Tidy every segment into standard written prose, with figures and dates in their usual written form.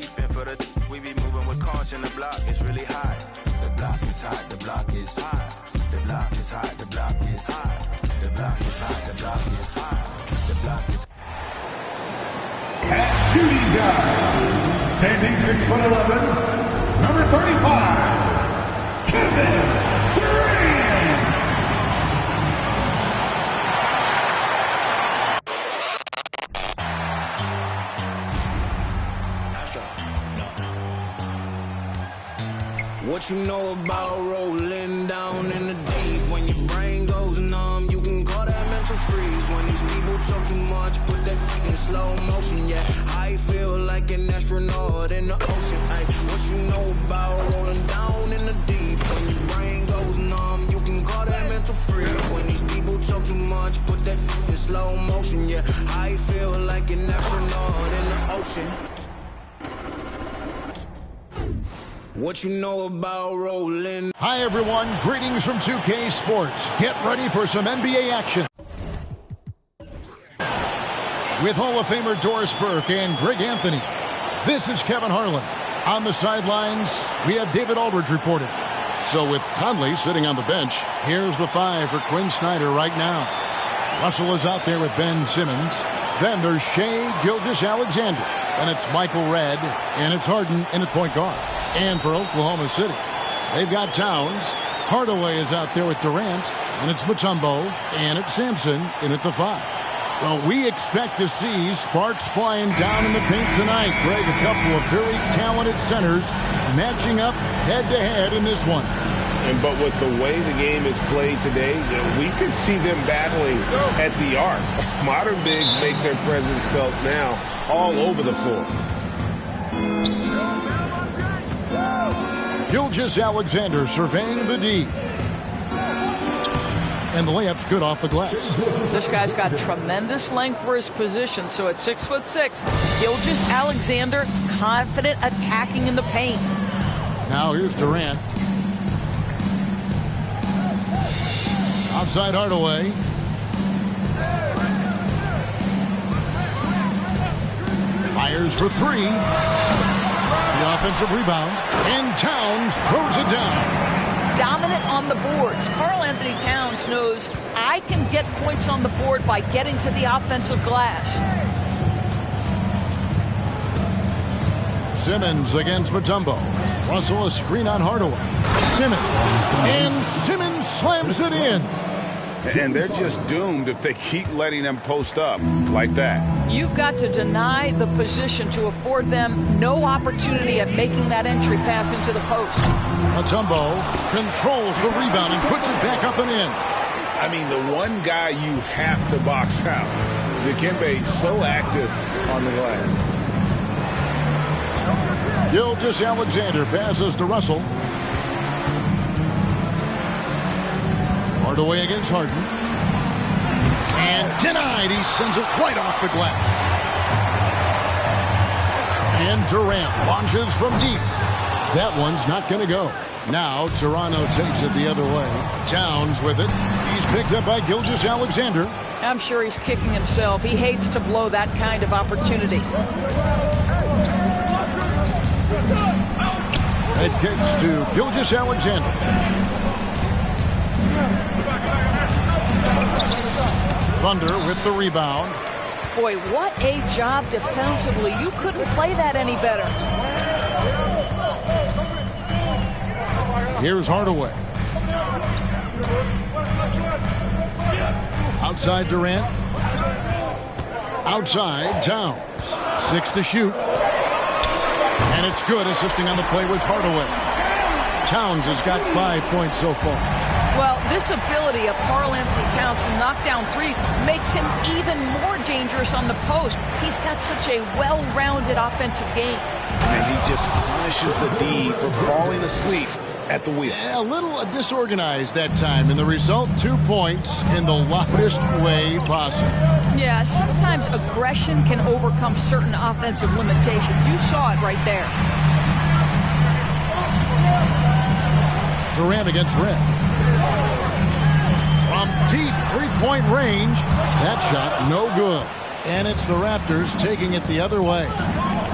peeping for the we be moving with caution. The block is really hot. The block is hot, the block is hot. The block is hot, the block is hot. The block is hot, the block is hot. The block is At shooting guard, standing 6'11", number 35, Kevin Durant. What you know about rolling down in the deep? When your brain goes numb, you can call that mental freeze. When these people talk too much, put that in slow motion. Yeah, I feel like an astronaut in the ocean. Ay, what you know about rolling down in the deep? When your brain goes numb, you can call that mental freeze. When these people talk too much, put that in slow motion. Yeah, I feel like an astronaut in the ocean. What you know about rolling? Hi, everyone. Greetings from 2K Sports. Get ready for some NBA action. With Hall of Famer Doris Burke and Greg Anthony, this is Kevin Harlan. On the sidelines, we have David Aldridge reporting. So with Conley sitting on the bench, here's the 5 for Quinn Snyder right now. Russell is out there with Ben Simmons. Then there's Shai Gilgeous-Alexander. And it's Michael Redd. And it's Harden in at point guard. And for Oklahoma City, they've got Towns. Hardaway is out there with Durant. And it's Mutombo. And it's Sampson in at the 5. Well, we expect to see sparks flying down in the paint tonight. Greg, a couple of very talented centers matching up head-to-head in this one. But with the way the game is played today, we can see them battling at the arc. Modern bigs make their presence felt now all over the floor. Gilgeous-Alexander surveying the D. And the layup's good off the glass. This guy's got tremendous length for his position. So at 6'6", Gilgeous-Alexander confident attacking in the paint. Now here's Durant. Outside Hardaway. Fires for 3. The offensive rebound. And Towns throws it down. Dominant on the boards. Karl Anthony Towns knows I can get points on the board by getting to the offensive glass. Simmons against Mutombo. Russell a screen on Hardaway. Simmons. And Simmons slams it in. And they're just doomed if they keep letting them post up like that. You've got to deny the position to afford them no opportunity at making that entry pass into the post. Mutombo controls the rebound and puts it back up and in. I mean, the one guy you have to box out. Dikembe so active on the glass. Gilgeous-Alexander passes to Russell. Hardaway against Harden. And denied. He sends it right off the glass. And Durant launches from deep. That one's not going to go. Now Toronto takes it the other way. Towns with it. He's picked up by Gilgeous-Alexander. I'm sure he's kicking himself. He hates to blow that kind of opportunity. Head kicks to Gilgeous-Alexander. Thunder with the rebound. Boy, what a job defensively. You couldn't play that any better. Here's Hardaway. Outside Durant. Outside Towns. 6 to shoot. And it's good. Assisting on the play was Hardaway. Towns has got 5 points so far. Well, this ability of Karl Anthony Towns to knock down threes makes him even more dangerous on the post. He's got such a well-rounded offensive game. And he just punishes the D for falling asleep at the wheel. A little disorganized that time, and the result, 2 points in the loudest way possible. Yeah, sometimes aggression can overcome certain offensive limitations. You saw it right there. Durant against Redd. From deep three-point range, that shot no good. And it's the Raptors taking it the other way.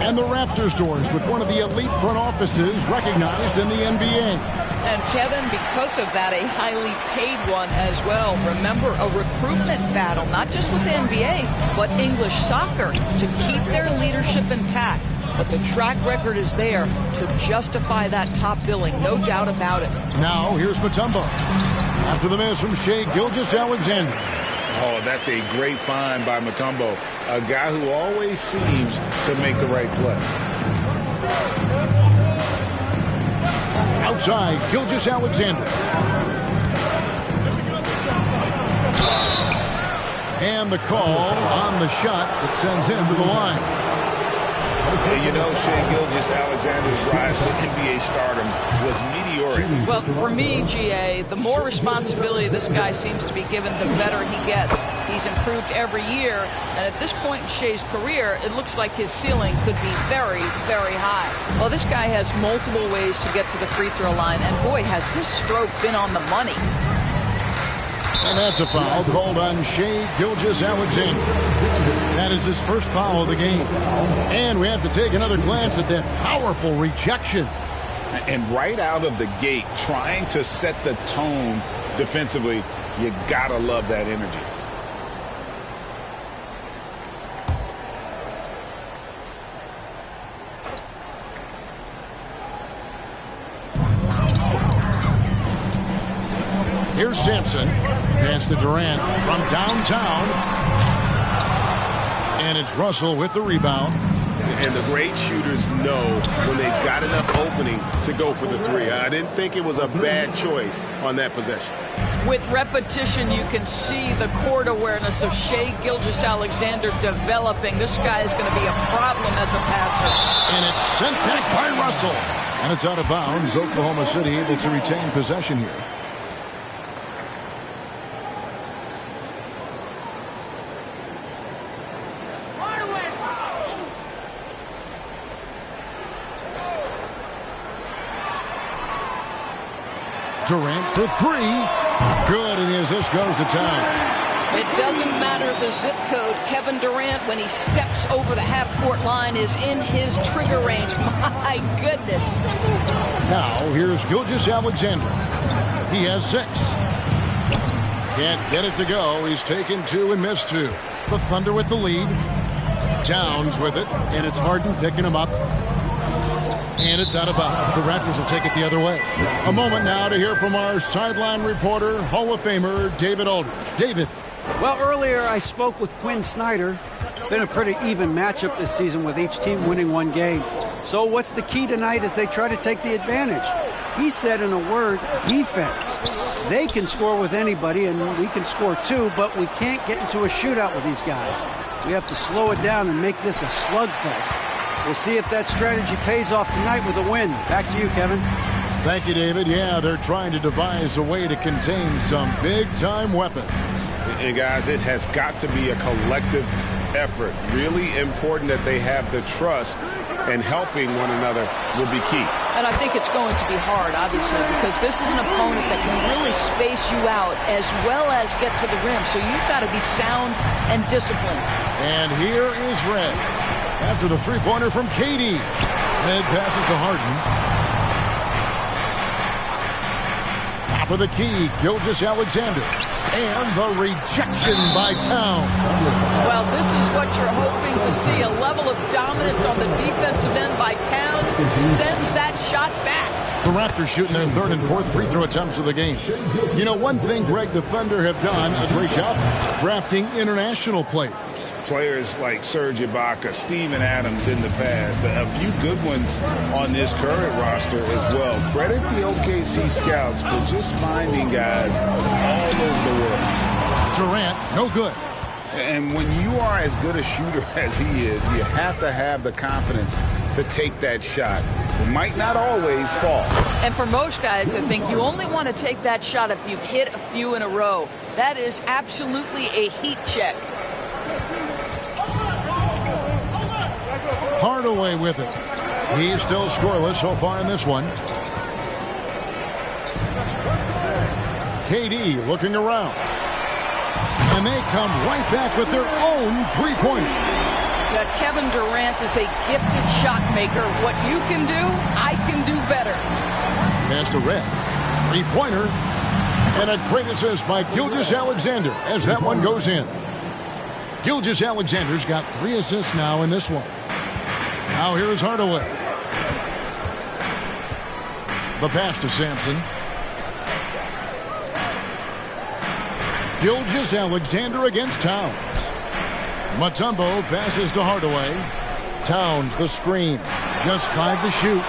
And the Raptors doors with one of the elite front offices recognized in the NBA. And Kevin, because of that, a highly paid one as well. Remember, a recruitment battle, not just with the NBA, but English soccer to keep their leadership intact. But the track record is there to justify that top billing, no doubt about it. Now, here's Mutombo. After the miss from Shai Gilgeous-Alexander. Oh, that's a great find by Mutombo, a guy who always seems to make the right play. Outside, Gilgeous-Alexander. And the call on the shot that sends him to the line. You know, Shai Gilgeous-Alexander's rise to NBA stardom was meteoric. Well, for me, GA, the more responsibility this guy seems to be given, the better he gets. He's improved every year, and at this point in Shai's career, it looks like his ceiling could be very, very high. Well, this guy has multiple ways to get to the free throw line, and boy, has his stroke been on the money. And that's a foul called on Shai Gilgeous-Alexander. That is his first foul of the game. And we have to take another glance at that powerful rejection. And right out of the gate, trying to set the tone defensively, you gotta love that energy. Here's Sampson. Pass to Durant from downtown. And it's Russell with the rebound. And the great shooters know when they've got enough opening to go for the three. I didn't think it was a bad choice on that possession. With repetition, you can see the court awareness of Shai Gilgeous-Alexander developing. This guy is going to be a problem as a passer. And it's sent back by Russell. And it's out of bounds. Oklahoma City able to retain possession here. Durant for three. Good, and the assist goes to town. It doesn't matter the zip code. Kevin Durant, when he steps over the half-court line, is in his trigger range. My goodness. Now, here's Gilgeous-Alexander. He has 6. Can't get it to go. He's taken 2 and missed 2. The Thunder with the lead. Towns with it, and it's Harden picking him up. And it's out of bounds. The Raptors will take it the other way. A moment now to hear from our sideline reporter, Hall of Famer David Aldridge. David. Well, earlier I spoke with Quinn Snyder. Been a pretty even matchup this season with each team winning one game. So what's the key tonight as they try to take the advantage? He said in a word, defense. They can score with anybody, and we can score too, but we can't get into a shootout with these guys. We have to slow it down and make this a slugfest. We'll see if that strategy pays off tonight with a win. Back to you, Kevin. Thank you, David. Yeah, they're trying to devise a way to contain some big-time weapons. And, guys, it has got to be a collective effort. Really important that they have the trust, and helping one another will be key. And I think it's going to be hard, obviously, because this is an opponent that can really space you out as well as get to the rim. So you've got to be sound and disciplined. And here is Red. After the three-pointer from KD. Red passes to Harden. Top of the key, Gilgeous-Alexander. And the rejection by Town. Well, this is what you're hoping to see. A level of dominance on the defensive end by Towns sends that shot back. The Raptors shooting their 3rd and 4th free throw attempts of the game. You know, one thing, Greg, the Thunder have done a great job drafting international players. Players like Serge Ibaka, Steven Adams in the past, a few good ones on this current roster as well. Credit the OKC scouts for just finding guys all over the world. Durant, no good. And when you are as good a shooter as he is, you have to have the confidence to take that shot. It might not always fall. And for most guys, I think you only want to take that shot if you've hit a few in a row. That is absolutely a heat check. Hardaway with it. He's still scoreless so far in this one. KD looking around. And they come right back with their own three-pointer. Kevin Durant is a gifted shot maker. What you can do, I can do better. Pass to Red. Three-pointer. And a great assist by Gilgeous-Alexander as that one goes in. Gilgeous-Alexander's got 3 assists now in this one. Now here's Hardaway. The pass to Sampson. Gilgeous-Alexander against Towns. Mutombo passes to Hardaway. Towns the screen. Just 5 to shoot.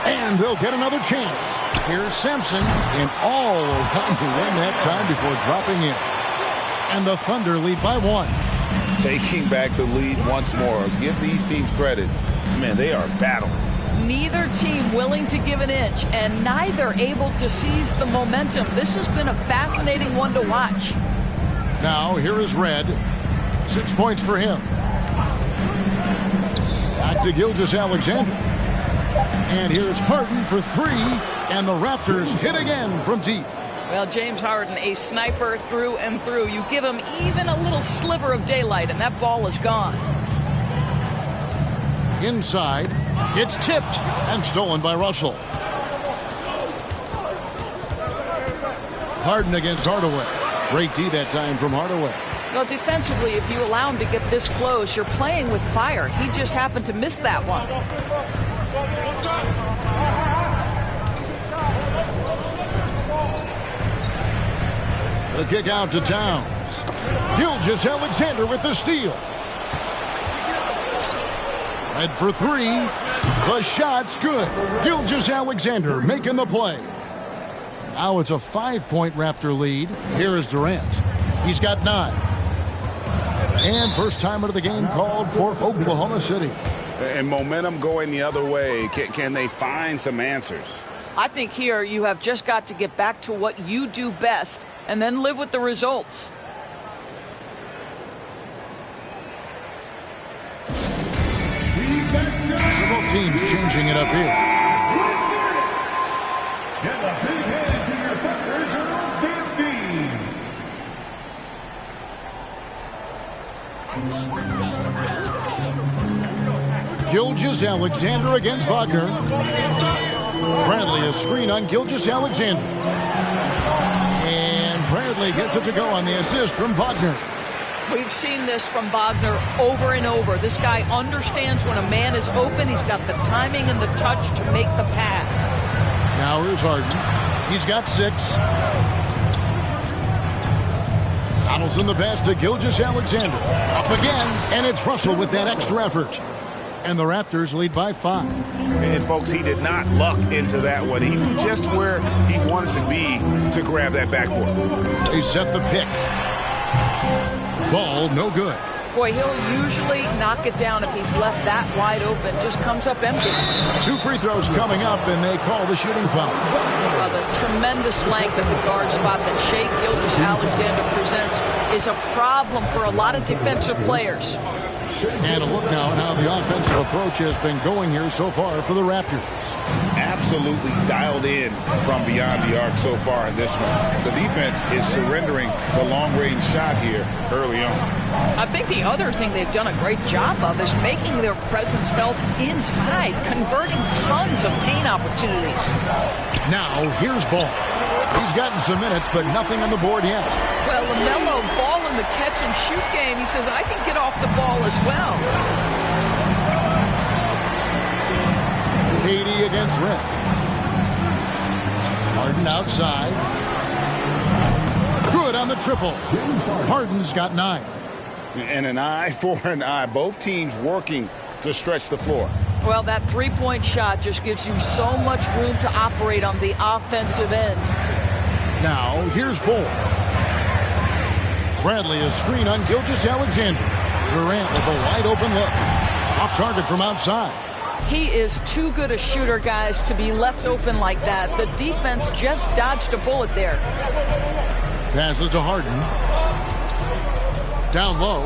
And they'll get another chance. Here's Sampson, and all around the rim that time before dropping in. And the Thunder lead by 1. Taking back the lead once more. Give these teams credit. Man, they are battling. Neither team willing to give an inch, and neither able to seize the momentum. This has been a fascinating one to watch. Now, here is Red. 6 points for him. Back to Gilgeous-Alexander. And here's Harden for 3, and the Raptors hit again from deep. Well, James Harden, a sniper through and through. You give him even a little sliver of daylight, and that ball is gone. Inside, it's tipped and stolen by Russell. Harden against Hardaway. Great D that time from Hardaway. Well, defensively, if you allow him to get this close, you're playing with fire. He just happened to miss that one. The kick out to Towns. Gilgeous-Alexander with the steal. Red for 3. The shot's good. Gilgeous-Alexander making the play. Now it's a 5-point Raptor lead. Here is Durant. He's got 9. And first timer of the game called for Oklahoma City. And momentum going the other way. Can they find some answers? I think here you have just got to get back to what you do best and then live with the results. Several teams changing it up here. Get the big head to your Thunder Girls Dance Team. Gilgeous-Alexander against Wagner. Bradley a screen on Gilgeous-Alexander. And Bradley gets it to go on the assist from Wagner. We've seen this from Wagner over and over. This guy understands when a man is open. He's got the timing and the touch to make the pass. Now here's Harden. He's got 6. Donaldson the pass to Gilgeous-Alexander. Up again, and it's Russell with that extra effort. And the Raptors lead by 5. And, folks, he did not luck into that one. He knew just where he wanted to be to grab that backboard. They set the pick. Ball no good. Boy, he'll usually knock it down if he's left that wide open. Just comes up empty. 2 free throws coming up, and they call the shooting foul. Well, the tremendous length at the guard spot that Shai Gilgeous-Alexander presents is a problem for a lot of defensive players. And a look now at how the offensive approach has been going here so far for the Raptors. Absolutely dialed in from beyond the arc so far in this one. The defense is surrendering the long-range shot here early on. I think the other thing they've done a great job of is making their presence felt inside, converting tons of paint opportunities. Now, here's Ball. He's gotten some minutes, but nothing on the board yet. Well, LaMelo Ball in the catch-and-shoot game, he says, I can get off the ball as well. KD against Red. Harden outside. Good on the triple. Harden's got 9. And an eye for an eye. Both teams working to stretch the floor. Well, that three-point shot just gives you so much room to operate on the offensive end. Now, here's Bois. Bradley a screen on Gilgeous-Alexander. Durant with a wide-open look. Off target from outside. He is too good a shooter, guys, to be left open like that. The defense just dodged a bullet there. Passes to Harden. Down low.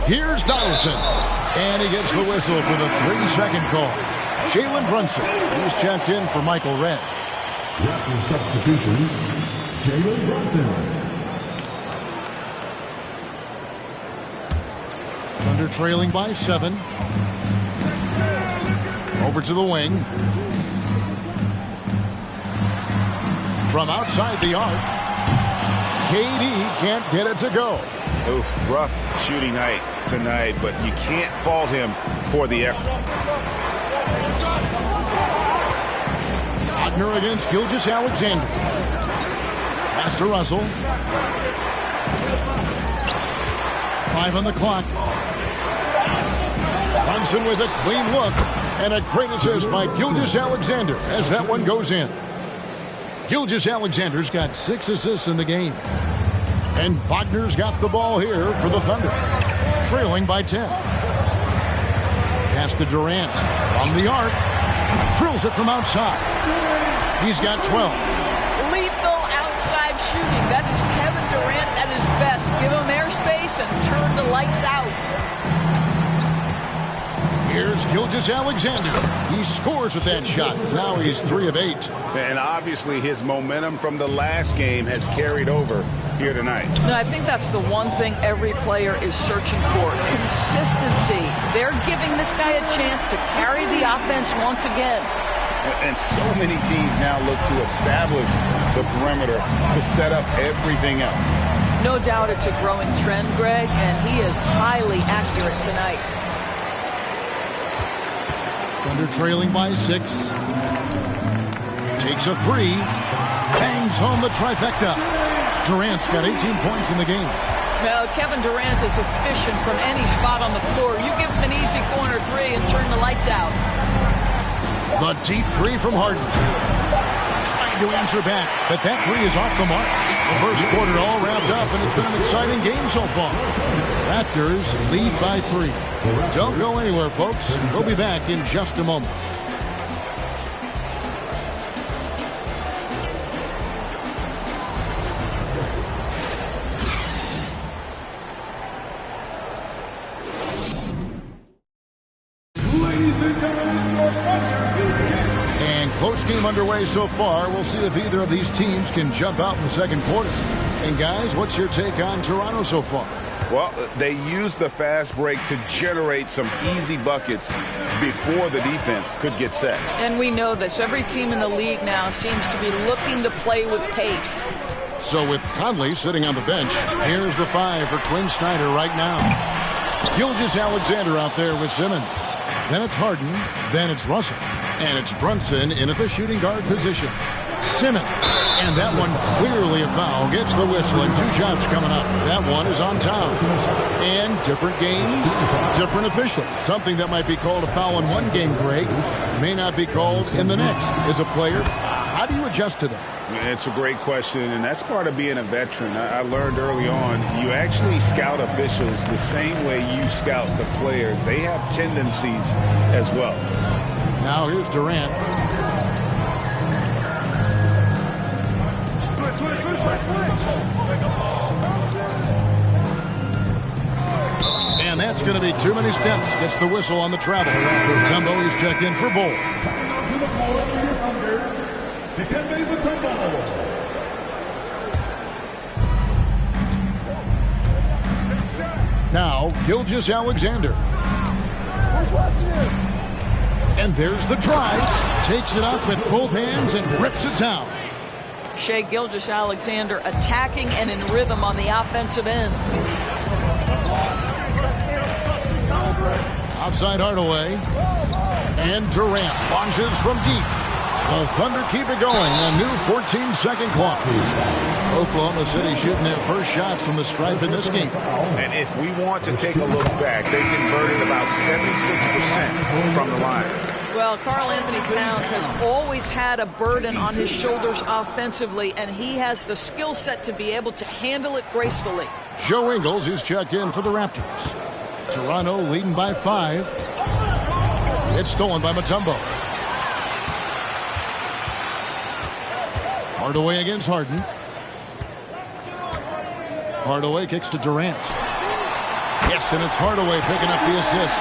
Here's Donaldson. And he gets the whistle for the 3-second call. Jalen Brunson, who's checked in for Michael Redd. Raptor substitution, Jalen Brunson. Thunder trailing by 7. Over to the wing. From outside the arc. KD can't get it to go. Oof, rough shooting night tonight, but you can't fault him for the effort. Wagner against Gilgeous-Alexander. Pass to Russell. 5 on the clock. Brunson with a clean look. And a great assist by Gilgeous-Alexander as that one goes in. Gilgeous-Alexander's got 6 assists in the game. And Wagner's got the ball here for the Thunder. Trailing by 10. Pass to Durant from the arc. Drills it from outside. He's got 12. Lethal outside shooting. That is Kevin Durant at his best. Give him airspace and turn the lights out. Here's Gilgeous-Alexander. He scores with that shot. Now he's 3 of 8. And obviously his momentum from the last game has carried over here tonight. No, I think that's the one thing every player is searching for. Consistency. They're giving this guy a chance to carry the offense once again. And so many teams now look to establish the perimeter to set up everything else. No doubt it's a growing trend, Greg, and he is highly accurate tonight. Thunder trailing by 6. Takes a 3. Bangs home the trifecta. Durant's got 18 points in the game. Well, Kevin Durant is efficient from any spot on the floor. You give him an easy corner 3 and turn the lights out. The deep 3 from Harden. Trying to answer back, but that 3 is off the mark. The first quarter all wrapped up, and it's been an exciting game so far. Raptors lead by 3. Don't go anywhere, folks. We'll be back in just a moment. And close game underway so far. We'll see if either of these teams can jump out in the second quarter. And guys, what's your take on Toronto so far? Well, they used the fast break to generate some easy buckets before the defense could get set. And we know this. Every team in the league now seems to be looking to play with pace. So with Conley sitting on the bench, here's the 5 for Quinn Snyder right now. Gilgeous-Alexander out there with Simmons. Then it's Harden. Then it's Russell. And it's Brunson in at the shooting guard position. Simmons. And that one clearly a foul. Gets the whistle and 2 shots coming up. That one is on Towns. And different games, different officials. Something that might be called a foul in one game, Greg, may not be called in the next. As a player, how do you adjust to that? It's a great question, and that's part of being a veteran. I learned early on, you actually scout officials the same way you scout the players. They have tendencies as well. Now here's Durant. And that's going to be too many steps. Gets the whistle on the travel. Mutombo is checked in for Bois. Now, Gilgeous-Alexander. And there's the drive. Takes it up with both hands and rips it down. Shai Gilgeous-Alexander attacking and in rhythm on the offensive end. Outside Hardaway. And Durant launches from deep. The Thunder keep it going. A new 14-second clock. Oklahoma City shooting their first shots from the stripe in this game. And if we want to take a look back, they converted about 76% from the line. Well, Karl Anthony Towns has always had a burden on his shoulders offensively, and he has the skill set to be able to handle it gracefully. Joe Ingles is checked in for the Raptors. Toronto leading by 5. It's stolen by Mutombo. Hardaway against Harden. Hardaway kicks to Durant. Yes, and it's Hardaway picking up the assist.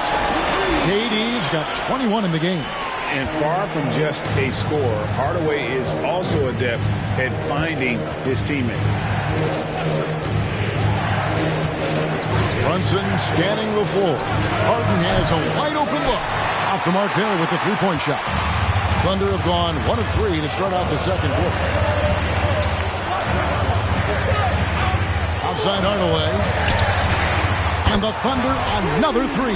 KD's got 21 in the game. And far from just a scorer, Hardaway is also adept at finding his teammate. Brunson scanning the floor. Harden has a wide-open look. Off the mark there with the three-point shot. Thunder have gone 1 of 3 to start out the second quarter. Outside Hardaway. And the Thunder another 3.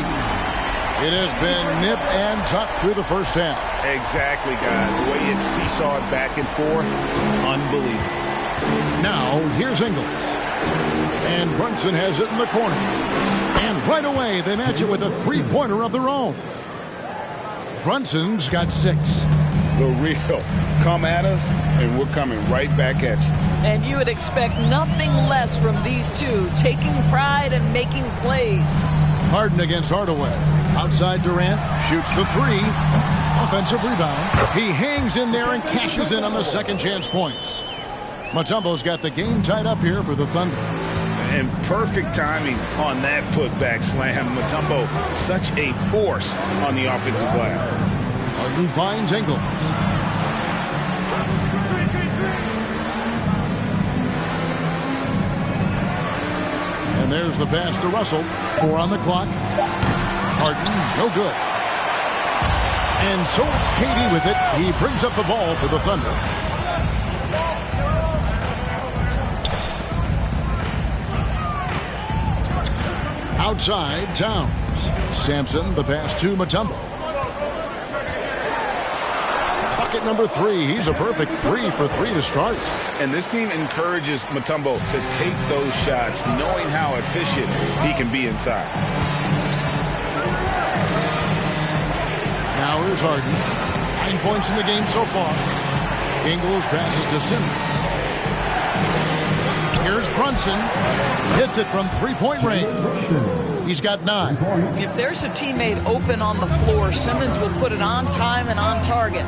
It has been nip and tuck through the first half. Exactly, guys. The way it's seesawed back and forth, unbelievable. Now, here's Ingles. And Brunson has it in the corner. And right away, they match it with a three-pointer of their own. Brunson's got 6. The real. Come at us, and we're coming right back at you. And you would expect nothing less from these two, taking pride and making plays. Harden against Hardaway. Outside Durant, shoots the 3. Offensive rebound. He hangs in there and cashes in on the second chance points. Mutombo's got the game tied up here for the Thunder. And perfect timing on that putback slam. Mutombo, such a force on the offensive glass. Harden finds Ingles. And there's the pass to Russell. 4 on the clock. Harden, no good. And so it's KD with it. He brings up the ball for the Thunder. Outside, Towns. Sampson, the pass to Mutombo. Bucket number 3. He's a perfect 3 for 3 to start. And this team encourages Mutombo to take those shots, knowing how efficient he can be inside. Now here's Harden. 9 points in the game so far. Ingles passes to Simmons. Here's Brunson. Hits it from three-point range. He's got 9. If there's a teammate open on the floor, Simmons will put it on time and on target.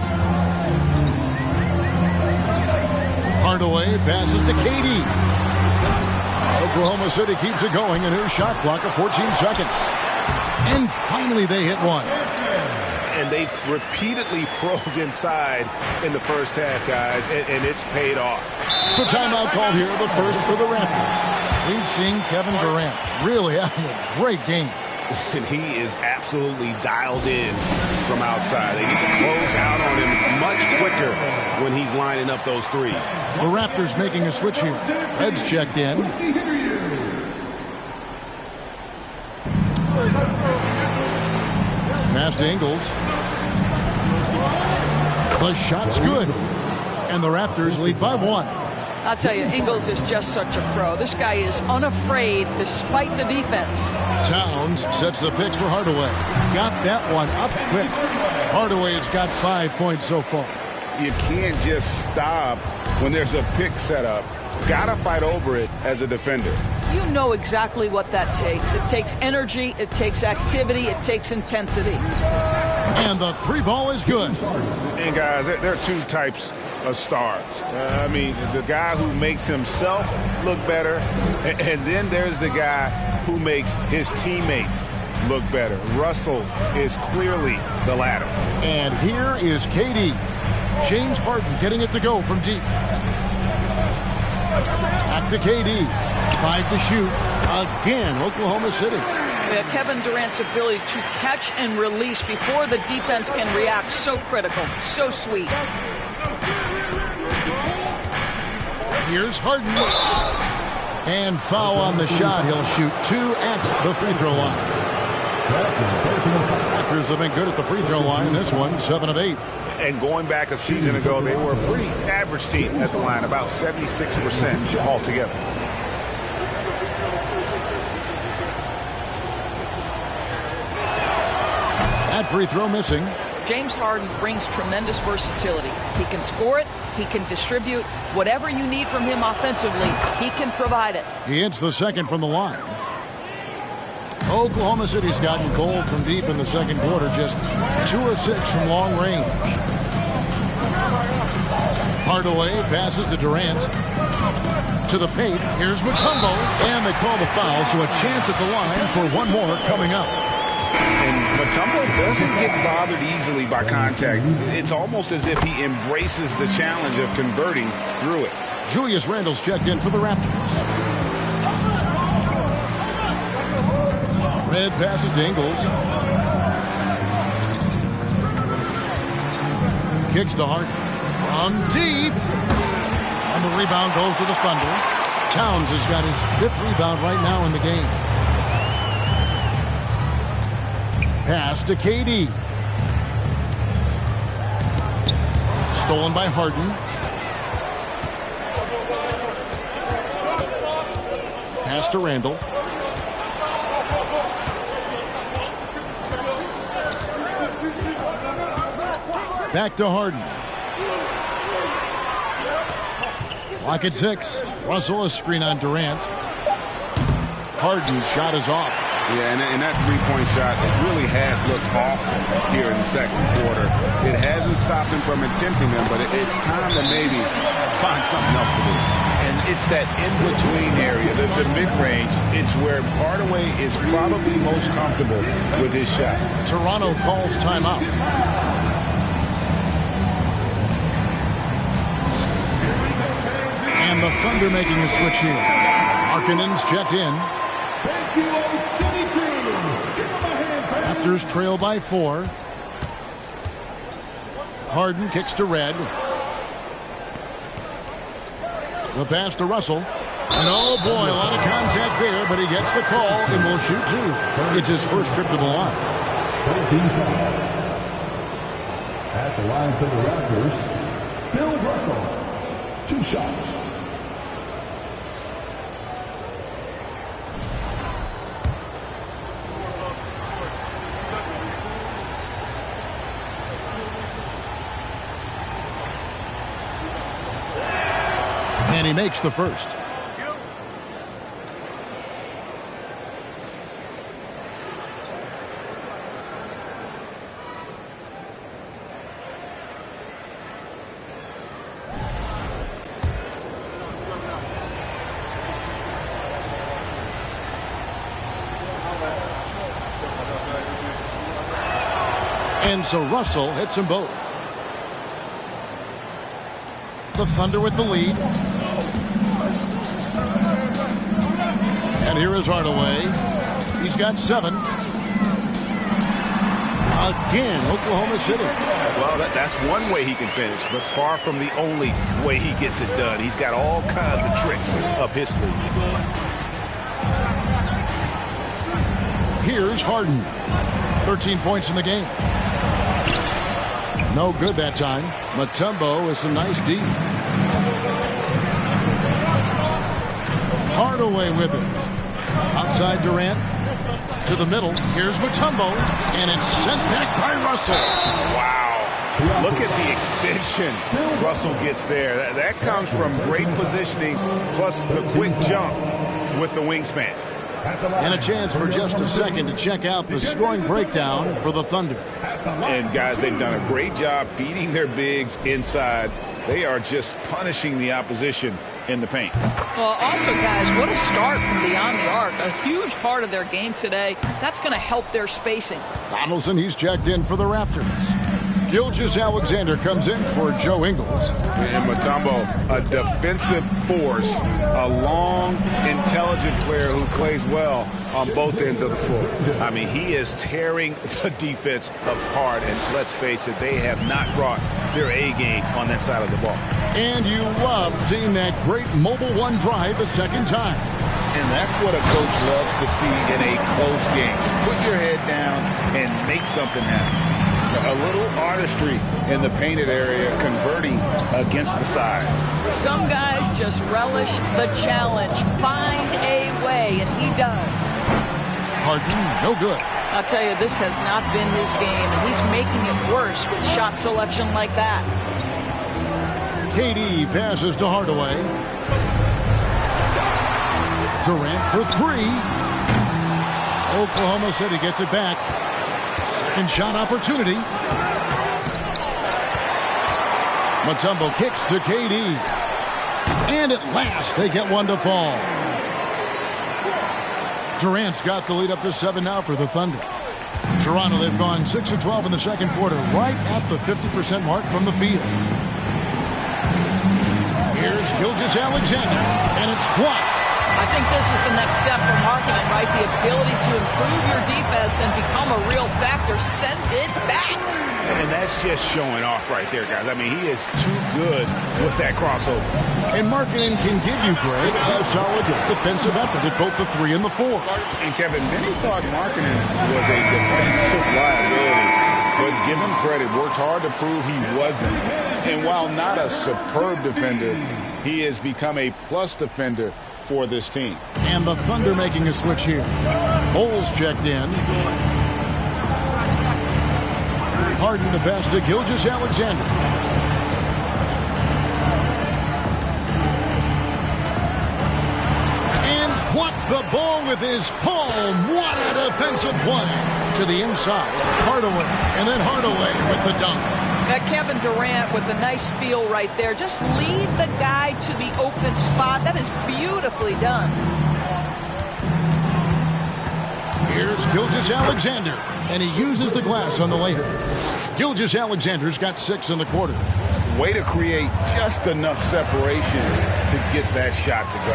Hardaway passes to KD. Oklahoma City keeps it going, and here's shot clock of 14 seconds. And finally they hit one. And they've repeatedly probed inside in the first half, guys, and it's paid off. So timeout called here, the first for the Raptors. We've seen Kevin Durant really having a great game. And he is absolutely dialed in from outside. They get to close out on him much quicker when he's lining up those threes. The Raptors making a switch here. Red's checked in. Pass to Ingles. The shot's good. And the Raptors lead by 1. I'll tell you, Ingles is just such a pro. This guy is unafraid despite the defense. Towns sets the pick for Hardaway. Got that one up quick. Hardaway's got 5 points so far. You can't just stop when there's a pick set up. Gotta fight over it as a defender. You know exactly what that takes. It takes energy, it takes activity, it takes intensity. And the 3 ball is good. And guys, there are 2 types of stars. I mean, the guy who makes himself look better, and then there's the guy who makes his teammates look better. Russell is clearly the latter. And here is KD. James Harden getting it to go from deep. Back to KD. 5 to shoot. Again, Oklahoma City. Yeah, Kevin Durant's ability to catch and release before the defense can react, so critical, so sweet. Here's Harden. And foul on the shot. He'll shoot 2 at the free throw line. Raptors have been good at the free throw line. This one, 7 of 8. And going back a season ago, they were a pretty average team at the line, about 76% altogether. That free throw missing. James Harden brings tremendous versatility. He can score it, he can distribute. Whatever you need from him offensively, he can provide it. He hits the second from the line. Oklahoma City's gotten cold from deep in the second quarter, just 2 of 6 from long range. Hardaway passes to Durant. To the paint, here's Mutombo, and they call the foul, so a chance at the line for one more coming up. And Mutombo doesn't get bothered easily by contact. It's almost as if he embraces the challenge of converting through it. Julius Randle's checked in for the Raptors. Red passes to Ingles. Kicks to Hart. From deep. And the rebound goes to the Thunder. Towns has got his 5th rebound right now in the game. Pass to KD. Stolen by Harden. Pass to Randall. Back to Harden. Clock at 6. Russell, a screen on Durant. Harden's shot is off. Yeah, and that three-point shot, it really has looked off here in the second quarter. It hasn't stopped him from attempting them, but it's time to maybe find something else to do. And it's that in-between area, the mid-range. It's where Hardaway is probably most comfortable with his shot. Toronto calls timeout. And the Thunder making a switch here. Markkanen's checked in. Raptors trail by 4. Harden kicks to Red. The pass to Russell. And oh boy, a lot of contact there, but he gets the call and will shoot 2. It's his first trip to the line. 13 foul. At the line for the Raptors, Bill Russell. 2 shots. And he makes the first. And so Russell hits them both. The Thunder with the lead. And here is Hardaway. He's got 7. Again, Oklahoma City. Well, that's one way he can finish, but far from the only way he gets it done. He's got all kinds of tricks up his sleeve. Here's Harden. 13 points in the game. No good that time. Mutombo is some nice D. Hardaway with it. Outside Durant. To the middle. Here's Mutombo. And it's sent back by Russell. Wow. Look at the extension Russell gets there. That comes from great positioning plus the quick jump with the wingspan. And a chance for just a second to check out the scoring breakdown for the Thunder. And guys, they've done a great job feeding their bigs inside. They are just punishing the opposition in the paint. Well, also, guys, what a start from beyond the arc. A huge part of their game today. That's going to help their spacing. Donaldson, he's checked in for the Raptors. Gilgeous-Alexander comes in for Joe Ingles. And Mutombo, a defensive force, a long, intelligent player who plays well on both ends of the floor. I mean, he is tearing the defense apart, and let's face it, they have not brought their A game on that side of the ball. And you love seeing that great mobile one drive a second time. And that's what a coach loves to see in a close game. Just put your head down and make something happen. A little artistry in the painted area, converting against the size. Some guys just relish the challenge. Find a way, and he does. Harden, no good. I'll tell you, this has not been his game, and he's making it worse with shot selection like that. KD passes to Hardaway. Durant for 3. Oklahoma City gets it back. Second shot opportunity. Mutombo kicks to KD. And at last, they get one to fall. Durant's got the lead up to 7 now for the Thunder. Toronto, they've gone 6 of 12 in the second quarter, right at the 50% mark from the field. Here's Gilgeous-Alexander, and it's blocked. I think this is the next step for Markkanen, right? The ability to improve your defense and become a real factor. Send it back. And that's just showing off right there, guys. I mean, he is too good with that crossover. And Markkanen can give you, Greg, a solid defensive effort at both the 3 and the 4. And Kevin, many thought Markkanen was a defensive liability, but give him credit, worked hard to prove he wasn't. And while not a superb defender, he has become a plus defender for this team. And the Thunder making a switch here. Bowles checked in. Harden the pass to Gilgeous-Alexander. And blocked the ball with his palm. What a defensive play. To the inside. Hardaway. And then Hardaway with the dunk. Got Kevin Durant with a nice feel right there. Just lead the guy to the open spot. That is beautifully done. Here's Gilgeous-Alexander, and he uses the glass on the layup. Gilgeous-Alexander's got 6 in the quarter. Way to create just enough separation to get that shot to go.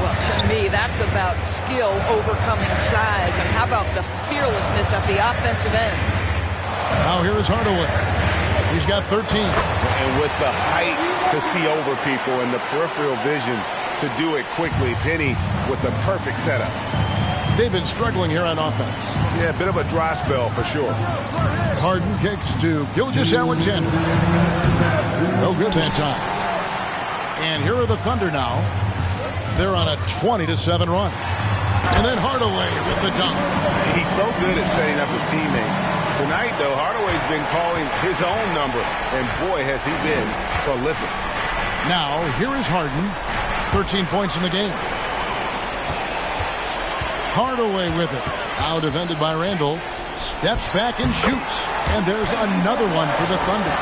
Well, to me, that's about skill overcoming size. And how about the fearlessness at the offensive end? Now here is Hardaway. He's got 13. And with the height to see over people and the peripheral vision to do it quickly, Penny with the perfect setup. They've been struggling here on offense. Yeah, a bit of a dry spell for sure. Harden kicks to Gilgeous-Alexander. No good that time. And here are the Thunder now. They're on a 20-7 run. And then Hardaway with the dunk. He's so good at setting up his teammates. Tonight, though, Hardaway's been calling his own number, and boy, has he been prolific. Now, here is Harden. 13 points in the game. Hardaway with it. Now defended by Randall. Steps back and shoots. And there's another one for the Thunder.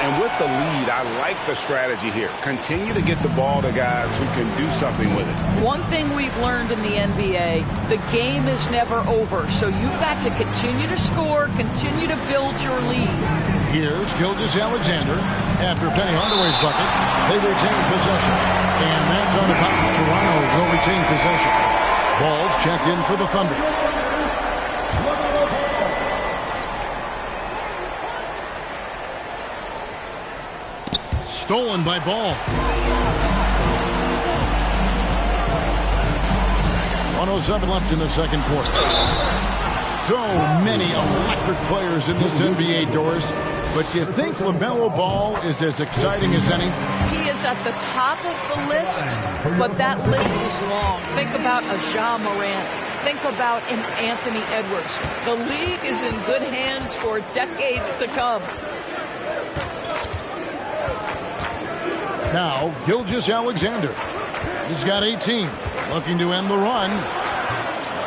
And with the lead, I like the strategy here. Continue to get the ball to guys who can do something with it. One thing we've learned in the NBA, the game is never over. So you've got to continue to score, continue to build your lead. Here's Gilgeous-Alexander. After Penny Hardaway's bucket, they retain possession. And that's out of bounds. Toronto will retain possession. Ball's checked in for the Thunder. Stolen by Ball. 1:07 left in the second quarter. So many electric players in this NBA, Doris. But do you think LaMelo Ball is as exciting as any? He is at the top of the list, but that list is long. Think about a Ja Morant. Think about an Anthony Edwards. The league is in good hands for decades to come. Now, Gilgeous-Alexander. He's got 18. Looking to end the run.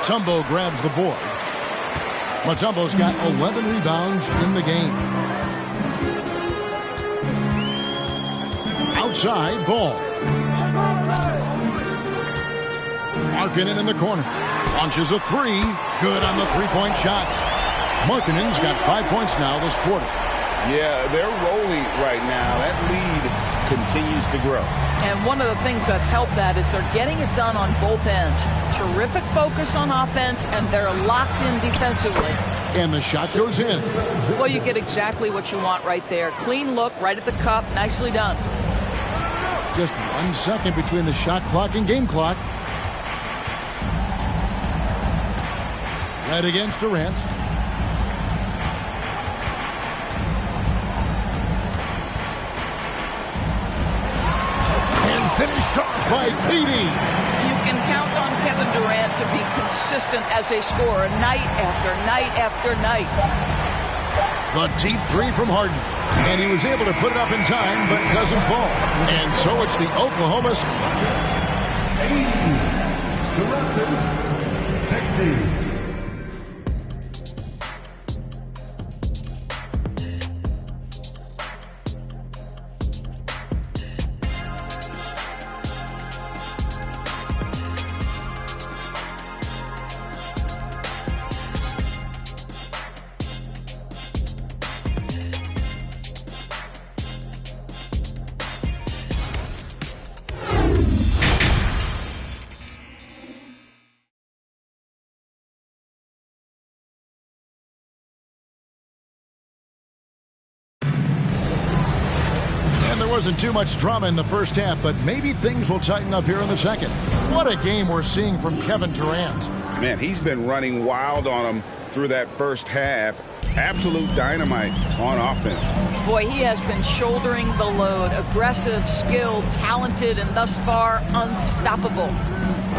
Mutombo grabs the board. Mutombo's got 11 rebounds in the game. Outside, Ball. Markkanen in the corner. Launches a 3. Good on the three-point shot. Markkanen's got 5 points now this quarter. Yeah, they're rolling right now. That lead continues to grow. And one of the things that's helped that is they're getting it done on both ends. Terrific focus on offense, and they're locked in defensively. And the shot goes in. Well, you get exactly what you want right there. Clean look, right at the cup, nicely done. Just 1 second between the shot clock and game clock. Right against Durant. And finished off by Petey. You can count on Kevin Durant to be consistent as a scorer night after night after night. The deep 3 from Harden. And he was able to put it up in time, but it doesn't fall. And so it's the Oklahoma. The Raptors, 60. wasn't too much drama in the first half, but maybe things will tighten up here in the second. What a game we're seeing from Kevin Durant. Man, he's been running wild on him through that first half. Absolute dynamite on offense. Boy, he has been shouldering the load. Aggressive, skilled, talented, and thus far unstoppable.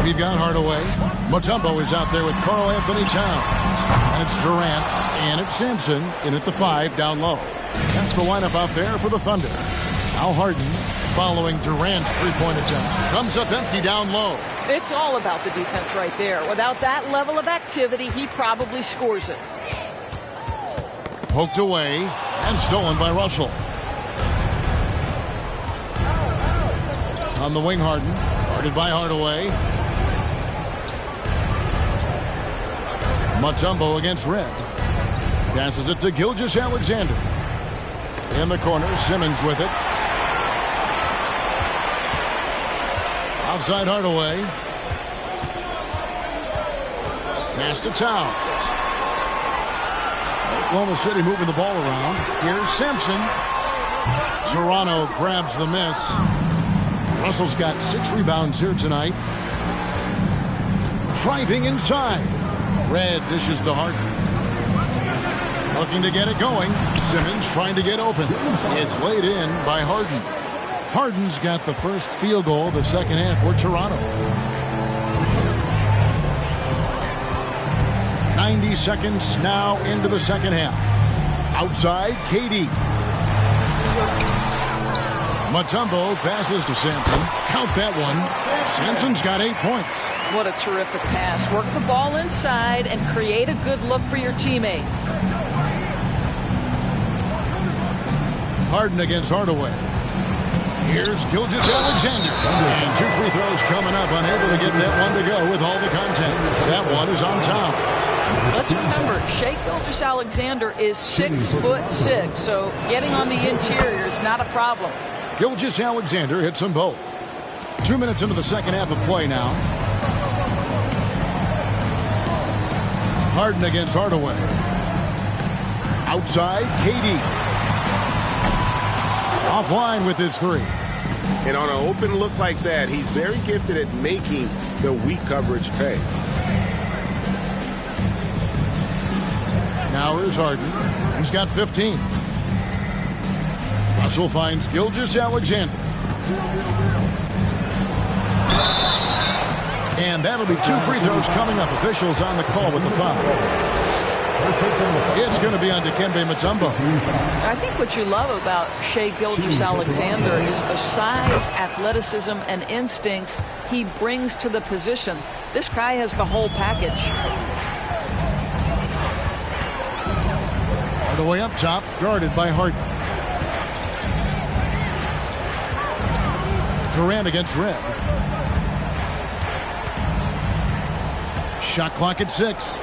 We've got Hardaway. Mutombo is out there with Karl Anthony Towns. And it's Durant. And it's Sampson in at the 5 down low. That's the lineup out there for the Thunder. Al Harden, following Durant's three-point attempt, comes up empty down low. It's all about the defense right there. Without that level of activity, he probably scores it. Poked away and stolen by Russell. On the wing, Harden. Guarded by Hardaway. Mutombo against Red. Passes it to Gilgeous-Alexander. In the corner, Simmons with it. Outside Hardaway. Pass to Towns. Oklahoma City moving the ball around. Here's Sampson. Toronto grabs the miss. Russell's got 6 rebounds here tonight. Driving inside. Red dishes to Harden. Looking to get it going. Simmons trying to get open. It's laid in by Harden. Harden's got the first field goal of the second half for Toronto. 90 seconds now into the second half. Outside, KD. Mutombo passes to Sampson. Count that one. Sampson's got 8 points. What a terrific pass. Work the ball inside and create a good look for your teammate. Harden against Hardaway. Here's Gilgeous-Alexander. And 2 free throws coming up. Unable to get that one to go with all the contact. That one is on Towns. Let's remember, Shai Gilgeous-Alexander is 6'6", so getting on the interior is not a problem. Gilgeous-Alexander hits them both. 2 minutes into the second half of play now. Harden against Hardaway. Outside, KD. Offline with his 3. And on an open look like that, he's very gifted at making the weak coverage pay. Now here's Harden. He's got 15. Russell finds Gilgeous-Alexander. And that'll be 2 free throws coming up. Officials on the call with the foul. It's going to be on Dikembe Mutombo. I think what you love about Shai Gilgeous-Alexander is the size, athleticism, and instincts he brings to the position. This guy has the whole package. Hardaway up top, guarded by Harden. Durant against Red. Shot clock at 6.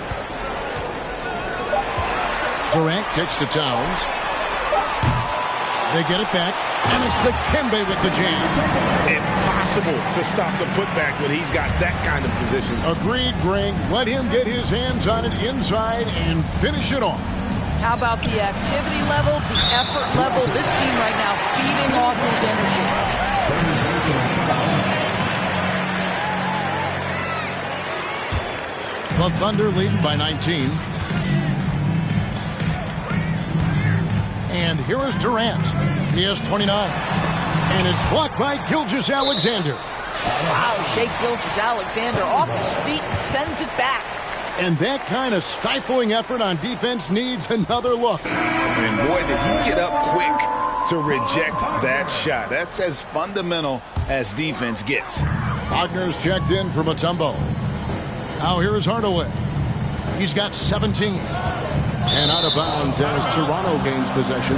Durant kicks to Towns. They get it back, and it's Dikembe with the jam. Impossible to stop the putback when he's got that kind of position. Agreed, Greg. Let him get his hands on it inside and finish it off. How about the activity level, the effort level? This team right now feeding off his energy. The Thunder leading by 19. And here is Durant. He has 29. And it's blocked by Gilgeous-Alexander. Wow, Shai Gilgeous-Alexander off his feet and sends it back. And that kind of stifling effort on defense needs another look. And boy, did he get up quick to reject that shot. That's as fundamental as defense gets. Wagner's checked in for Mutombo. Now here is Hardaway. He's got 17. And out of bounds as Toronto gains possession.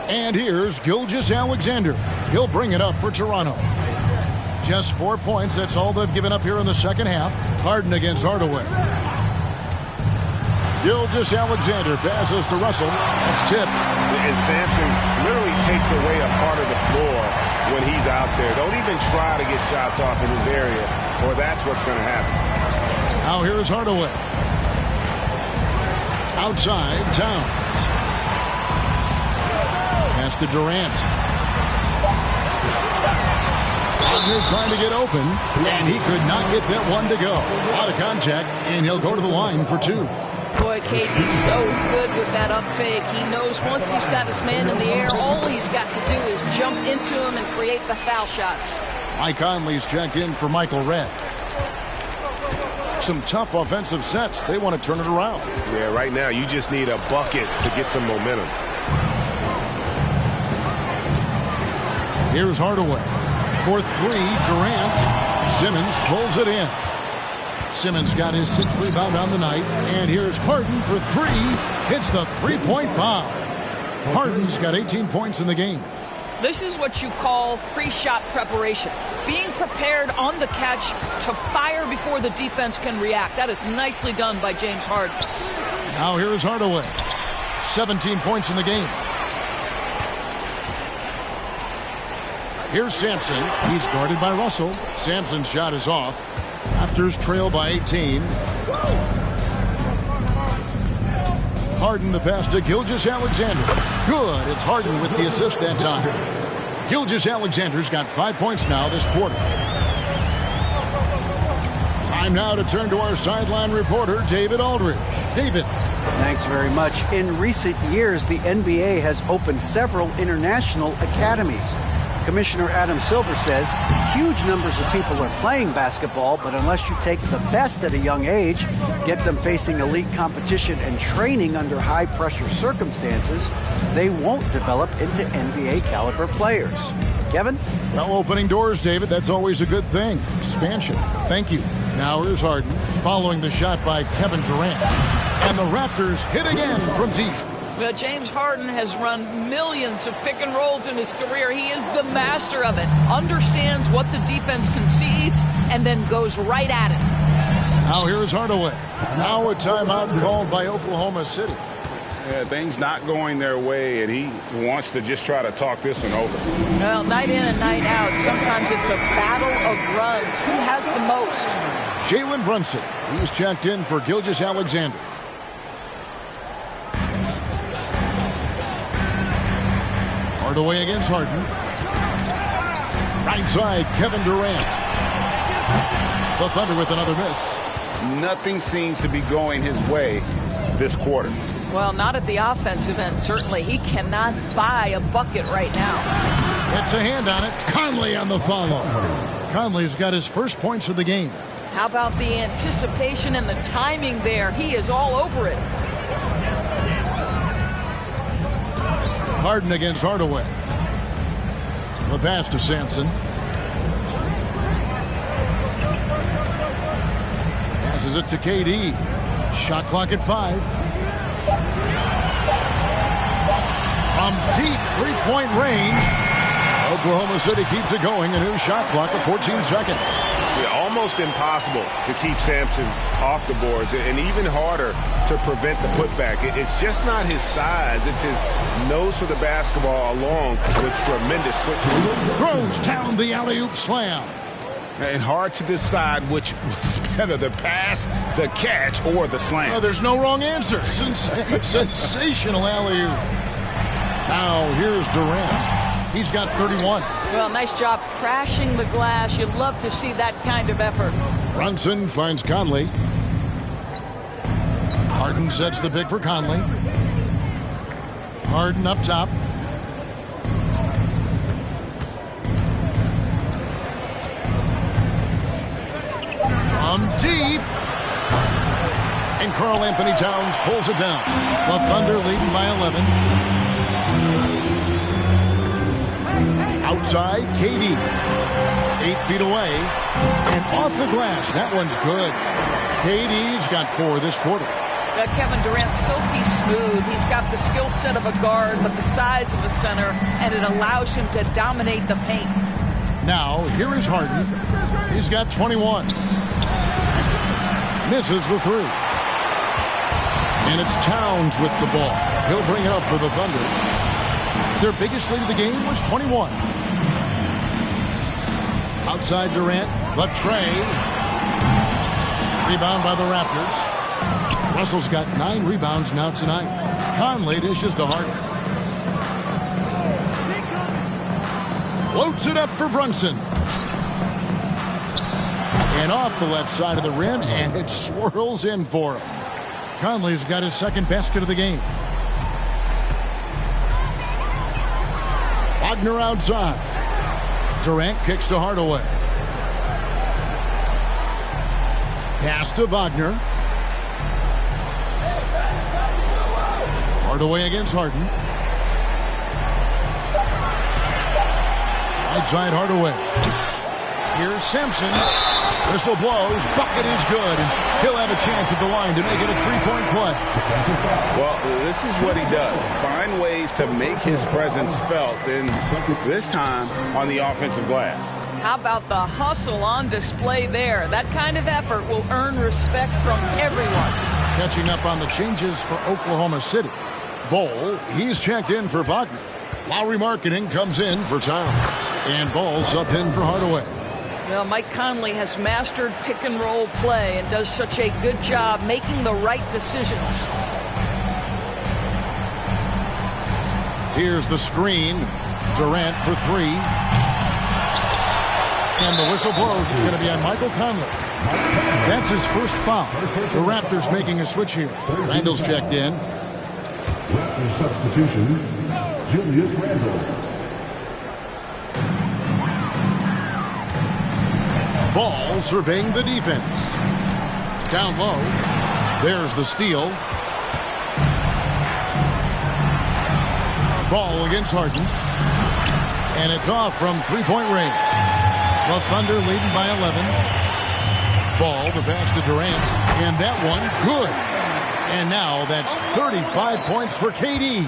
And here's Gilgeous-Alexander. He'll bring it up for Toronto. Just 4 points. That's all they've given up here in the second half. Harden against Hardaway. Gilgeous-Alexander passes to Russell. That's tipped. And Sampson literally takes away a part of the floor when he's out there. Don't even try to get shots off in his area, or that's what's going to happen. Now here's Hardaway. Outside, Towns. Pass to Durant. Wagner trying to get open, and he could not get that one to go. Out of contact, and he'll go to the line for two. Boy, KD's so good with that up fake. He knows once he's got his man in the air, all he's got to do is jump into him and create the foul shots. Mike Conley's checked in for Michael Redd. Some tough offensive sets. They want to turn it around. Yeah, right now you just need a bucket to get some momentum. Here's Hardaway. For three, Durant. Simmons pulls it in. Simmons got his 6th rebound on the night. And here's Harden for three. Hits the three-point bomb. Harden's got 18 points in the game. This is what you call pre-shot preparation. Being prepared on the catch to fire before the defense can react. That is nicely done by James Harden. Now here's Hardaway. 17 points in the game. Here's Sampson. He's guarded by Russell. Sampson's shot is off. Raptors trail by 18. Harden the pass to Gilgeous-Alexander. Good. It's Harden with the assist that time. Gilgeous-Alexander's got 5 points now this quarter. Time now to turn to our sideline reporter, David Aldridge. David. Thanks very much. In recent years, the NBA has opened several international academies. Commissioner Adam Silver says huge numbers of people are playing basketball, but unless you take the best at a young age, get them facing elite competition and training under high-pressure circumstances, they won't develop into NBA-caliber players. Kevin? Well, opening doors, David, that's always a good thing. Expansion. Thank you. Now here's Harden, following the shot by Kevin Durant. And the Raptors hit again from deep. Well, James Harden has run millions of pick and rolls in his career. He is the master of it. Understands what the defense concedes and then goes right at it. Now here's Hardaway. Now a timeout called by Oklahoma City. Yeah, things not going their way, and he wants to just try to talk this one over. Well, night in and night out, sometimes it's a battle of runs. Who has the most? Jalen Brunson. He's checked in for Gilgeous-Alexander. Hardaway against Harden. Right side, Kevin Durant. The Thunder with another miss. Nothing seems to be going his way this quarter. Well, not at the offensive end, certainly. He cannot buy a bucket right now. Gets a hand on it. Conley on the follow. Conley's got his first points of the game. How about the anticipation and the timing there? He is all over it. Harden against Hardaway. The pass to Sampson. Passes it to KD. Shot clock at 5. From deep three-point range, Oklahoma City keeps it going. A new shot clock of 14 seconds. Yeah, almost impossible to keep Sampson off the boards, and even harder to prevent the putback. It's just not his size. It's his nose for the basketball along with tremendous quickness. Throws down the alley-oop slam. And hard to decide which was better, the pass, the catch, or the slam. Oh, there's no wrong answer. Sensational alley-oop. Now here's Durant. He's got 31. Well, nice job crashing the glass. You'd love to see that kind of effort. Brunson finds Conley. Harden sets the pick for Conley. Harden up top. From deep. And Karl Anthony Towns pulls it down. The Thunder leading by 11. Outside, KD. 8 feet away. And off the glass. That one's good. KD's got 4 this quarter. Kevin Durant's silky smooth. He's got the skill set of a guard, but the size of a center, and it allows him to dominate the paint. Now, here is Harden. He's got 21. Misses the 3. And it's Towns with the ball. He'll bring it up for the Thunder. Their biggest lead of the game was 21. Outside Durant, the tray. Rebound by the Raptors. Russell's got 9 rebounds now tonight. Conley dishes to Harden. Floats it up for Brunson. And off the left side of the rim, and it swirls in for him. Conley's got his second basket of the game. Wagner outside. Durant kicks to Hardaway. Pass to Wagner. Hardaway against Harden. Right side Hardaway. Here's Simpson. Whistle blows. Bucket is good. He'll have a chance at the line to make it a three-point play. Well, this is what he does. Find ways to make his presence felt, and this time on the offensive glass. How about the hustle on display there? That kind of effort will earn respect from everyone. Catching up on the changes for Oklahoma City. Ball, he's checked in for Wagner. Lowry Marketing comes in for Towns. And Ball subbed in for Hardaway. You know, Mike Conley has mastered pick-and-roll play and does such a good job making the right decisions. Here's the screen. Durant for 3. And the whistle blows. It's going to be on Michael Conley. That's his first foul. The Raptors making a switch here. Randall's checked in. Raptors substitution, Julius Randle. Ball surveying the defense. Down low. There's the steal. Ball against Harden. And it's off from three-point range. The Thunder leading by 11. Ball, the pass to Durant. And that one, good. And now that's 35 points for KD.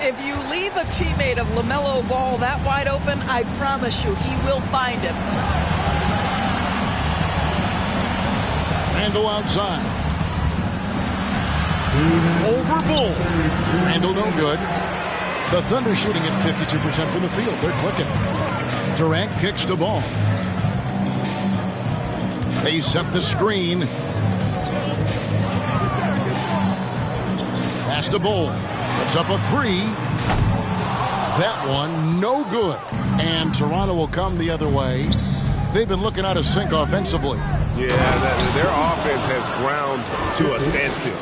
If you leave a teammate of LaMelo Ball that wide open, I promise you he will find him. Randall outside. Over Bull. Randall no good. The Thunder shooting at 52% from the field. They're clicking. Durant kicks the ball. They set the screen. Pass to Bull. Puts up a 3. That one no good. And Toronto will come the other way. They've been looking out of sync offensively. Yeah, their offense has ground to a standstill.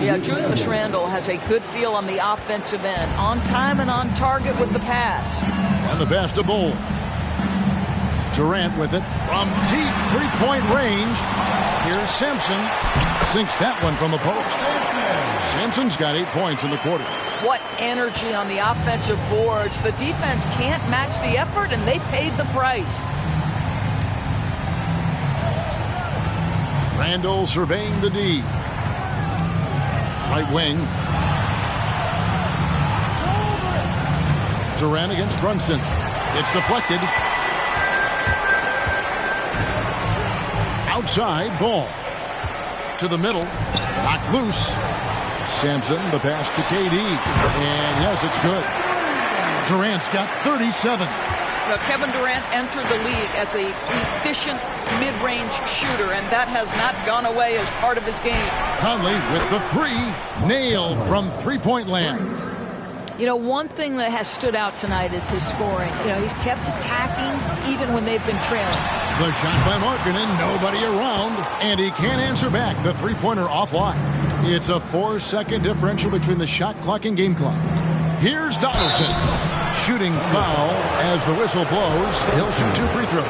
Yeah, Julius Randle has a good feel on the offensive end. On time and on target with the pass. And the pass to Bull. Durant with it from deep three-point range. Here's Simpson. Sinks that one from the post. Simpson's got 8 points in the quarter. What energy on the offensive boards. The defense can't match the effort, and they paid the price. Randall surveying the D. Right wing. Durant against Brunson. It's deflected. Outside, Ball. To the middle. Knocked loose. Sampson, the pass to KD. And yes, it's good. Durant's got 37. Now, Kevin Durant entered the league as an efficient mid-range shooter, and that has not gone away as part of his game. Conley with the 3. Nailed from three-point land. You know, one thing that has stood out tonight is his scoring. You know, he's kept attacking even when they've been trailing. The shot by Markkanen, nobody around, and he can't answer back. The three-pointer offline. It's a 4-second differential between the shot clock and game clock. Here's Donaldson. Shooting foul as the whistle blows. He'll shoot 2 free throws.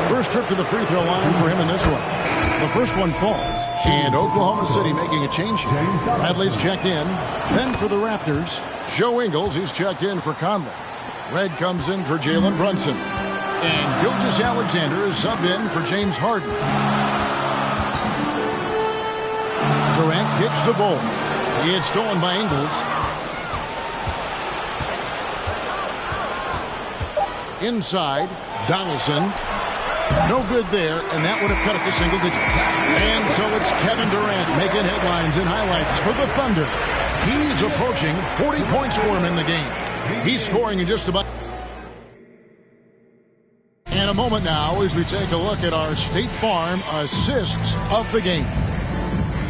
First trip to the free throw line for him in this one. The first one falls. And Oklahoma City making a change. Bradley's checked in. Then for the Raptors, Joe Ingles, who's checked in for Conley. Red comes in for Jalen Brunson. And Gilgeous-Alexander is subbed in for James Harden. Durant kicks the ball. He had stolen by Ingles. Inside, Donaldson. No good there, and that would have cut it to single digits. And so it's Kevin Durant making headlines and highlights for the Thunder. He's approaching 40 points for him in the game. He's scoring in just about... And a moment now as we take a look at our State Farm assists of the game.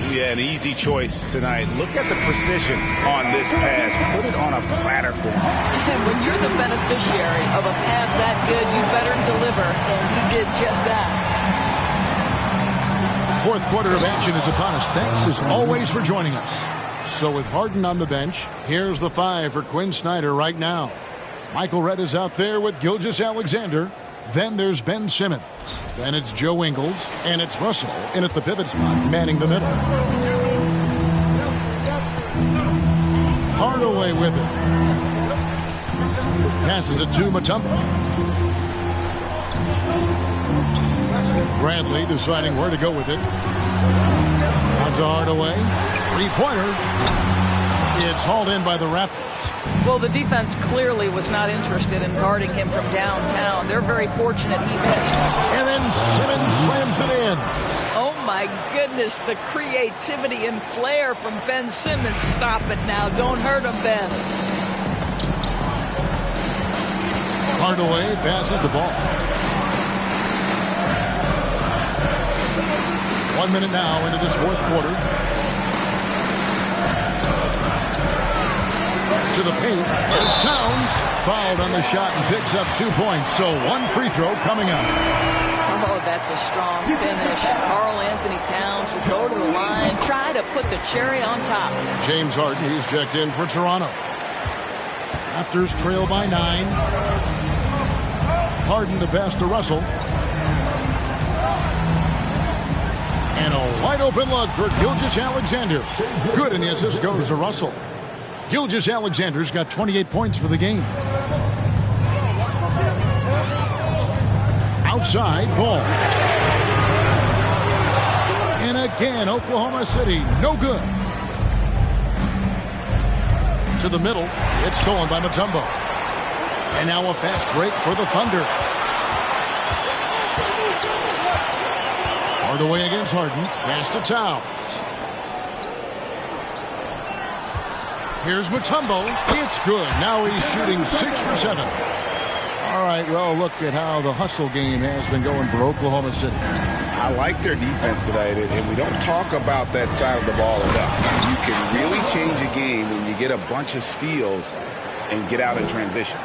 Yeah, an easy choice tonight. Look at the precision on this pass. Put it on a platter for him. And when you're the beneficiary of a pass that good, you better deliver, and he did just that. Fourth quarter of action is upon us. Thanks as always for joining us. So with Harden on the bench, here's the 5 for Quinn Snyder right now. Michael Redd is out there with Gilgeous-Alexander. Then there's Ben Simmons. Then it's Joe Ingles. And it's Russell in at the pivot spot, manning the middle. Hardaway with it. Passes it to Mutombo. Bradley deciding where to go with it. On to Hardaway. Three-pointer. It's hauled in by the Raptors. Well, the defense clearly was not interested in guarding him from downtown. They're very fortunate he missed. And then Simmons slams it in. Oh, my goodness, the creativity and flair from Ben Simmons. Stop it now. Don't hurt him, Ben. Hardaway passes the ball. 1 minute now into this fourth quarter. To the paint. There's Towns. Fouled on the shot and picks up 2 points. So one free throw coming up. Oh, that's a strong finish. Karl Anthony Towns will go to the line, try to put the cherry on top. James Harden, he's checked in for Toronto. Raptors trail by 9. Harden to pass to Russell. And a wide open look for Gilgeous-Alexander. Good, and the assist goes to Russell. Gilgeous-Alexander's got 28 points for the game. Outside, ball. And again, Oklahoma City, no good. To the middle, it's stolen by Mutombo. And now a fast break for the Thunder. Hardaway against Harden, pass to Towns. Here's Mutombo. It's good. Now he's shooting 6 for 7. All right, well, look at how the hustle game has been going for Oklahoma City. I like their defense tonight, and we don't talk about that side of the ball enough. You can really change a game when you get a bunch of steals and get out in transition.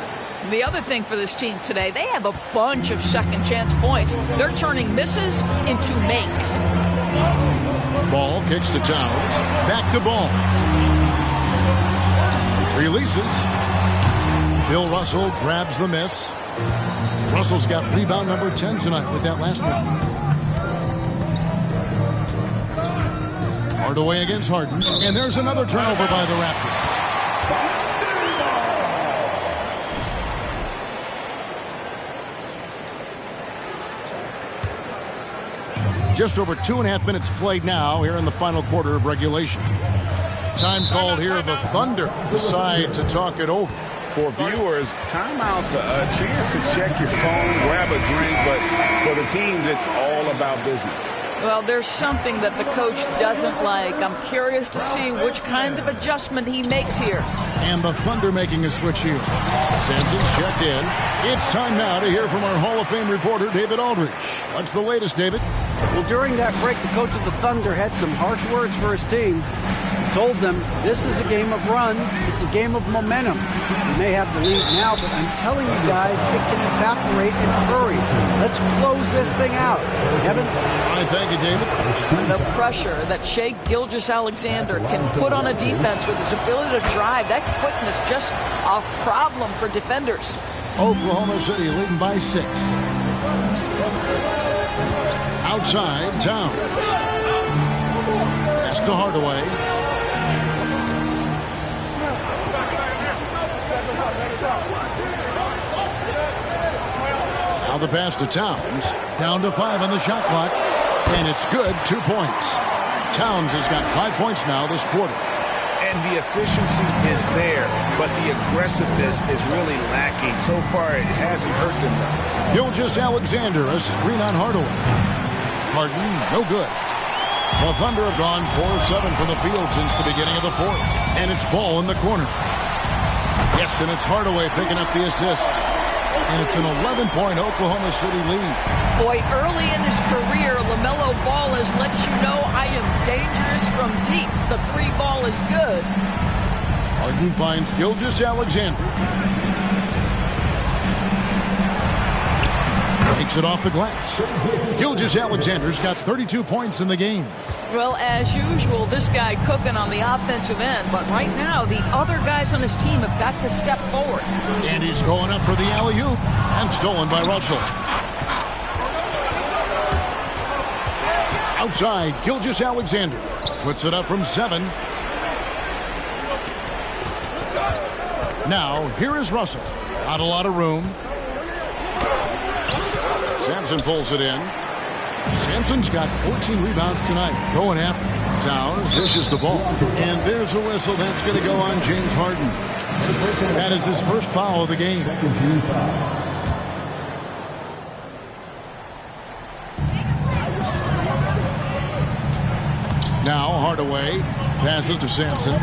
The other thing for this team today, they have a bunch of second chance points. They're turning misses into makes. Ball kicks to Towns. Back to Ball. Releases. Bill Russell grabs the miss. Russell's got rebound number 10 tonight with that last one. Hardaway against Harden. And there's another turnover by the Raptors. Just over 2.5 minutes played now here in the final quarter of regulation. Time called here. The Thunder decide to talk it over. For viewers, timeout's a chance to check your phone, grab a drink, but for the teams, it's all about business. Well, there's something that the coach doesn't like. I'm curious to see which kind of adjustment he makes here. And the Thunder making a switch here. Sanson's checked in. It's time now to hear from our Hall of Fame reporter, David Aldridge. What's the latest, David? Well, during that break, the coach of the Thunder had some harsh words for his team. He told them, this is a game of runs. It's a game of momentum. We may have the lead now, but I'm telling you guys, it can evaporate in a hurry. Let's close this thing out. Kevin? All right, thank you, David. The pressure that Shai Gilgeous-Alexander can put on a defense with his ability to drive, that quickness, just a problem for defenders. Oklahoma City leading by 6. Outside, Towns. Pass to Hardaway. Now the pass to Towns. Down to 5 on the shot clock. And it's good, 2 points. Towns has got 5 points now this quarter. And the efficiency is there, but the aggressiveness is really lacking. So far, it hasn't hurt them. Gilgeous-Alexander, a screen on Hardaway. Harden, no good. The Thunder have gone 4 of 7 from the field since the beginning of the fourth. And it's Ball in the corner. Yes, and it's Hardaway picking up the assist. And it's an 11-point Oklahoma City lead. Boy, early in his career, LaMelo Ball has let you know I am dangerous from deep. The three ball is good. Harden finds Gilgeous-Alexander. Takes it off the glass. Gilgeous-Alexander's got 32 points in the game. Well, as usual, this guy cooking on the offensive end. But right now, the other guys on his team have got to step forward. And he's going up for the alley-oop. And stolen by Russell. Outside, Gilgeous-Alexander puts it up from 7. Now, here is Russell. Not a lot of room. Sampson pulls it in. Sampson's got 14 rebounds tonight. Going after Towns dishes the ball. And there's a whistle. That's going to go on James Harden. That is his first foul of the game. Now Hardaway passes to Sampson.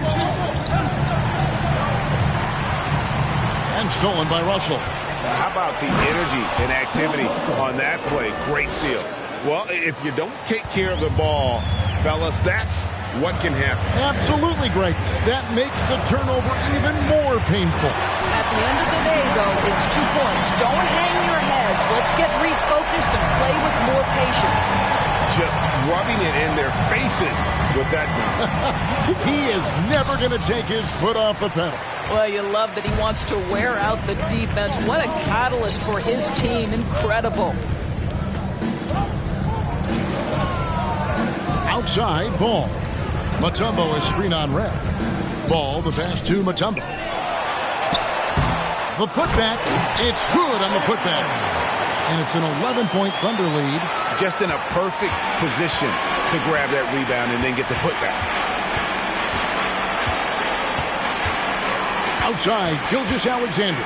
And stolen by Russell. How about the energy and activity on that play? Great steal. Well, if you don't take care of the ball, fellas, that's what can happen. Absolutely, Greg. That makes the turnover even more painful. At the end of the day, though, it's 2 points. Don't hang your heads. Let's get refocused and play with more patience. Just rubbing it in their faces with that. He is never going to take his foot off the pedal. Well, you love that he wants to wear out the defense. What a catalyst for his team. Incredible. Outside, Ball. Mutombo is screen on red. Ball, the pass to Mutombo. The putback. It's good on the putback. And it's an 11-point Thunder lead. Just in a perfect position to grab that rebound and then get the putback. Outside, Gilgeous-Alexander.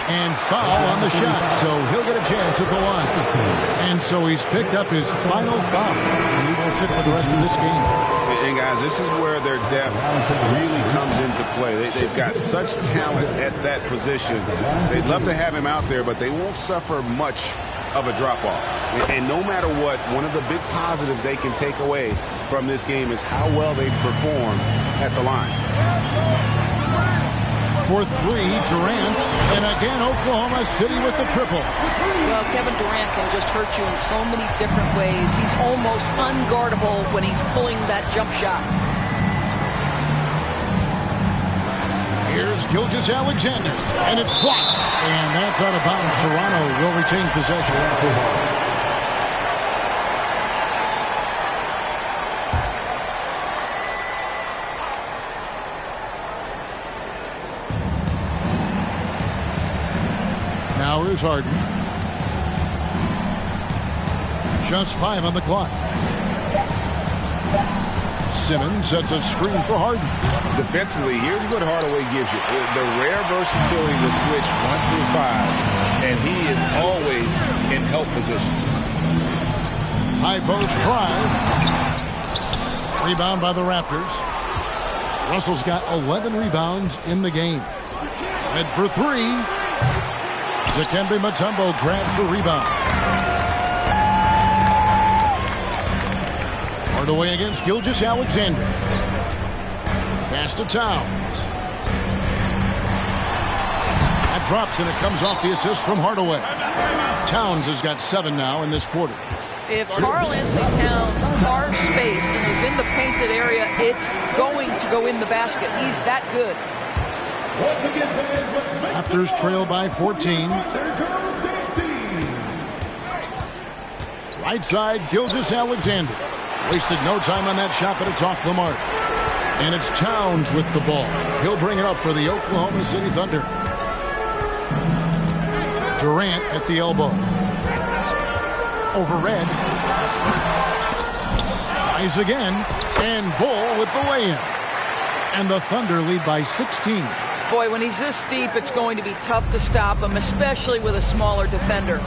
And foul on the shot, so he'll get a chance at the line. And so he's picked up his final foul. And he will sit for the rest of this game. And guys, this is where their depth really comes into play. They've got such talent at that position. They'd love to have him out there, but they won't suffer much of a drop-off. And no matter what, one of the big positives they can take away from this game is how well they perform at the line. For 3, Durant, and again Oklahoma City with the triple. Well, Kevin Durant can just hurt you in so many different ways. He's almost unguardable when he's pulling that jump shot. Here's Gilgeous-Alexander, and it's blocked. And that's out of bounds. Toronto will retain possession. Now here's Harden. Just 5 on the clock. Simmons sets a screen for Harden. Defensively, here's what Hardaway gives you. The rare versatility to switch 1 through 5, and he is always in help position. High post try. Rebound by the Raptors. Russell's got 11 rebounds in the game. Head for 3. Dikembe Mutombo grabs the rebound. Hardaway against Gilgeous-Alexander. Pass to Towns. That drops and it comes off the assist from Hardaway. Towns has got 7 now in this quarter. If Karl-Anthony Towns carves space and is in the painted area, it's going to go in the basket. He's that good. Raptors trail by 14. Right side, Gilgeous-Alexander. Wasted no time on that shot, but it's off the mark. And it's Towns with the ball. He'll bring it up for the Oklahoma City Thunder. Durant at the elbow. Over Red. Tries again. And Bull with the lay-in. And the Thunder lead by 16. Boy, when he's this deep, it's going to be tough to stop him, especially with a smaller defender.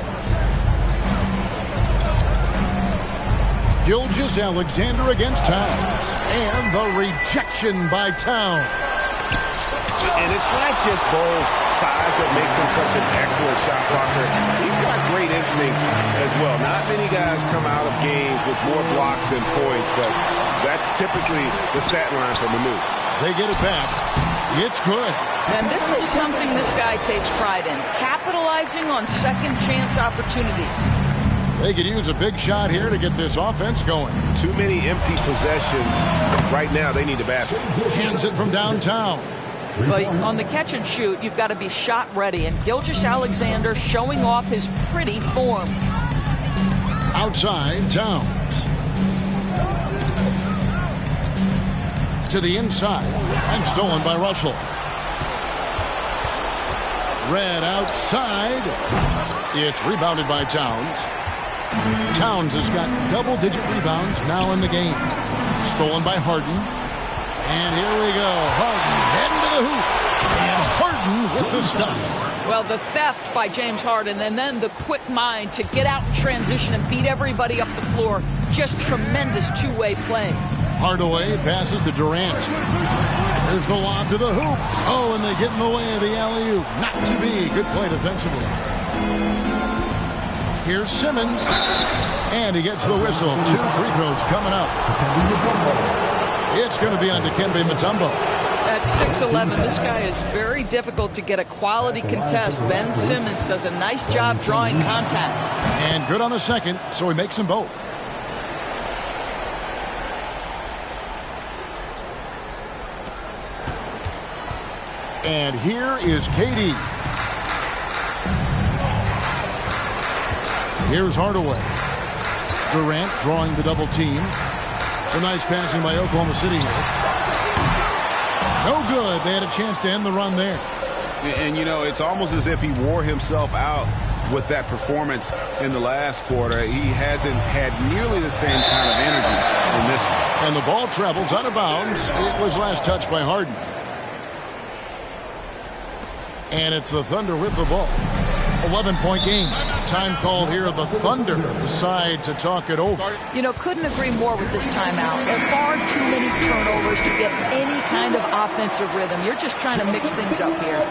Gilgeous-Alexander against Towns. And the rejection by Towns. And it's not just Bo's size that makes him such an excellent shot blocker. He's got great instincts as well. Not many guys come out of games with more blocks than points, but that's typically the stat line from the move. They get it back. It's good. And this is something this guy takes pride in, capitalizing on second chance opportunities. They could use a big shot here to get this offense going. Too many empty possessions. Right now, they need a basket. Hands it from downtown. But on the catch and shoot, you've got to be shot ready. And Gilgeous-Alexander showing off his pretty form. Outside, Towns. To the inside. And stolen by Russell. Red outside. It's rebounded by Towns. Towns has got double-digit rebounds now in the game. Stolen by Harden. And here we go. Harden heading to the hoop. And Harden with the stuff. Well, the theft by James Harden and then the quick mind to get out in transition and beat everybody up the floor. Just tremendous two-way play. Hardaway passes to Durant. There's the lob to the hoop. Oh, and they get in the way of the alley-oop. Not to be. Good play defensively. Here's Simmons. And he gets the whistle. 2 free throws coming up. It's going to be on Dikembe Mutombo. At 6'11", this guy is very difficult to get a quality contest. Ben Simmons does a nice job drawing contact. And good on the second, so he makes them both. And here is KD. Here's Hardaway. Durant drawing the double team. Some nice passing by Oklahoma City here. No good. They had a chance to end the run there. And, you know, it's almost as if he wore himself out with that performance in the last quarter. He hasn't had nearly the same kind of energy in this one. And the ball travels out of bounds. It was last touched by Harden. And it's the Thunder with the ball. 11-point game. Time called here. The Thunder decide to talk it over. You know, couldn't agree more with this timeout. There are far too many turnovers to get any kind of offensive rhythm. You're just trying to mix things up here.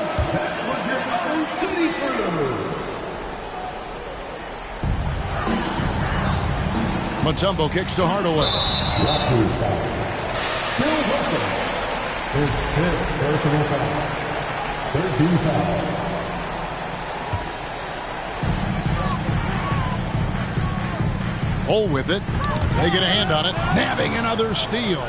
Mutombo kicks to Hardaway. Bill Russell. His 10th personal foul. 13 fouls. Hole with it. They get a hand on it. Nabbing another steal.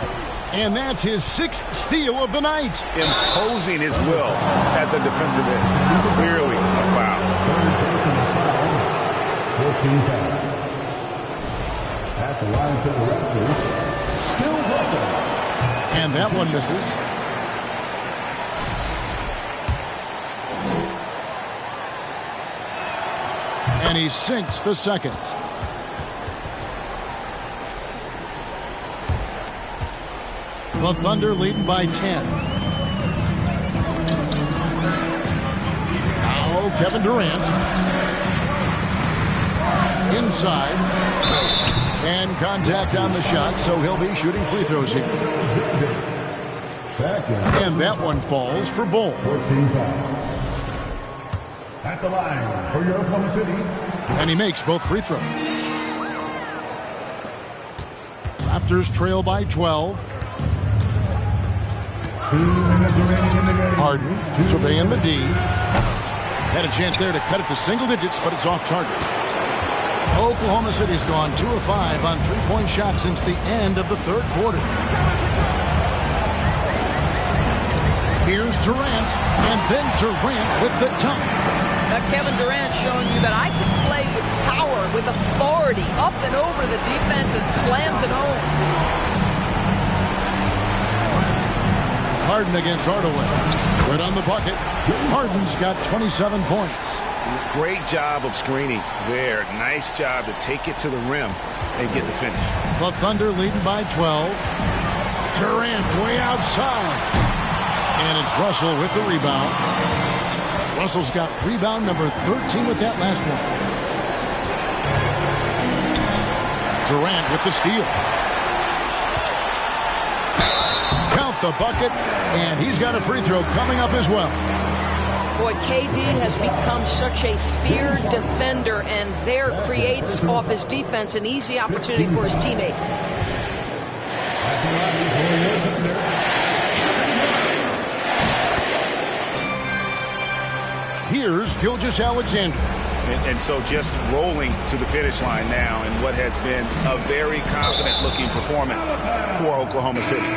And that's his 6th steal of the night. Imposing his will at the defensive end. Clearly a foul. Third personal foul. 14 fouls. At the line for the Raptors, Bill Russell. And that one misses. And he sinks the second. The Thunder leading by 10. Now Kevin Durant. Inside. And contact on the shot, so he'll be shooting free throws here. And that one falls for Bull. 14 fouls. At the line for your Oklahoma City. And he makes both free throws. Raptors trail by 12. 2 minutes remaining in the game. Harden surveying the D. Had a chance there to cut it to single digits, but it's off target. Oklahoma City's gone 2 of 5 on three-point shots since the end of the third quarter. Here's Durant, and then Durant with the dunk. Now Kevin Durant showing you that I can play with power, with authority, up and over the defense and slams it home. Harden against Hardaway. Good on the bucket. Harden's got 27 points. Great job of screening there. Nice job to take it to the rim and get the finish. The Thunder leading by 12. Durant way outside. And it's Russell with the rebound. Russell's got rebound number 13 with that last one. Durant with the steal. Count at the bucket, and he's got a free throw coming up as well. Boy, KD has become such a feared defender, and there creates off his defense an easy opportunity for his teammate. Here's Gilgeous-Alexander. And so just rolling to the finish line now in what has been a very confident-looking performance for Oklahoma City.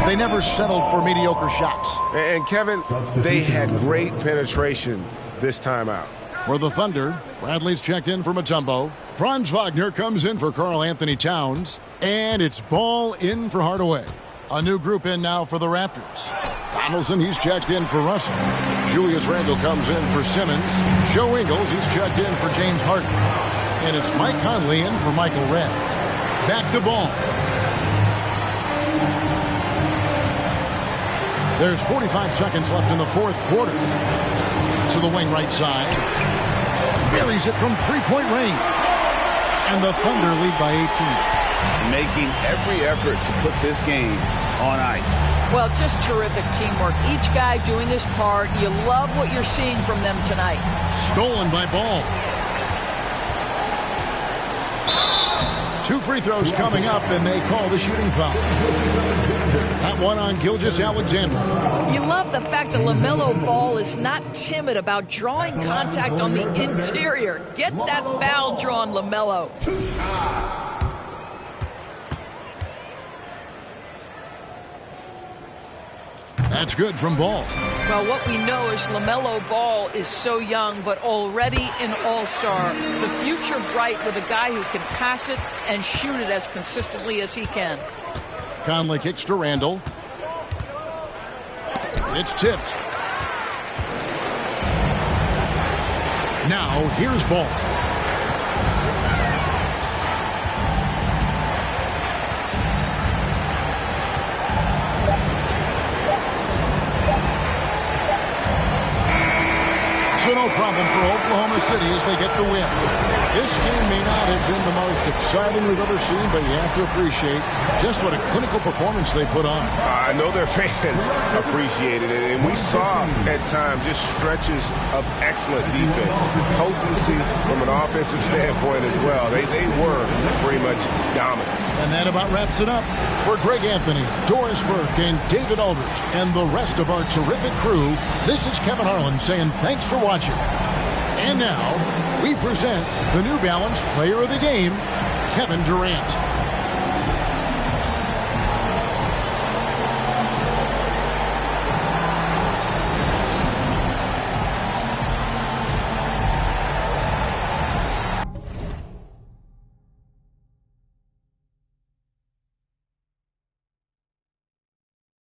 They never settled for mediocre shots. And Kevin, they had great penetration this time out. For the Thunder, Bradley's checked in for Mutombo. Franz Wagner comes in for Karl Anthony Towns. And it's Ball in for Hardaway. A new group in now for the Raptors. Donaldson, he's checked in for Russell. Julius Randle comes in for Simmons. Joe Ingles, he's checked in for James Harden. And it's Mike Conley in for Michael Redd. Back to Ball. There's 45 seconds left in the fourth quarter. To the wing right side. Buries it from three-point range. And the Thunder lead by 18. Making every effort to put this game on ice. Well, just terrific teamwork. Each guy doing his part. You love what you're seeing from them tonight. Stolen by Ball. 2 free throws coming up, and they call the shooting foul. That one on Gilgeous-Alexander. You love the fact that LaMelo Ball is not timid about drawing contact on the interior. Get that foul drawn, LaMelo. That's good from Ball. Well, what we know is LaMelo Ball is so young, but already an all-star. The future bright with a guy who can pass it and shoot it as consistently as he can. Conley kicks to Randle. It's tipped. Now, here's Ball. So no problem for Oklahoma City as they get the win. This game may not have been the most exciting we've ever seen, but you have to appreciate just what a clinical performance they put on. I know their fans appreciated it, and we saw at times just stretches of excellent defense, potency from an offensive standpoint as well. They were pretty much dominant. And that about wraps it up. For Greg Anthony, Doris Burke, and David Aldridge, and the rest of our terrific crew, this is Kevin Harlan saying thanks for watching. And now, we present the New Balance Player of the Game, Kevin Durant.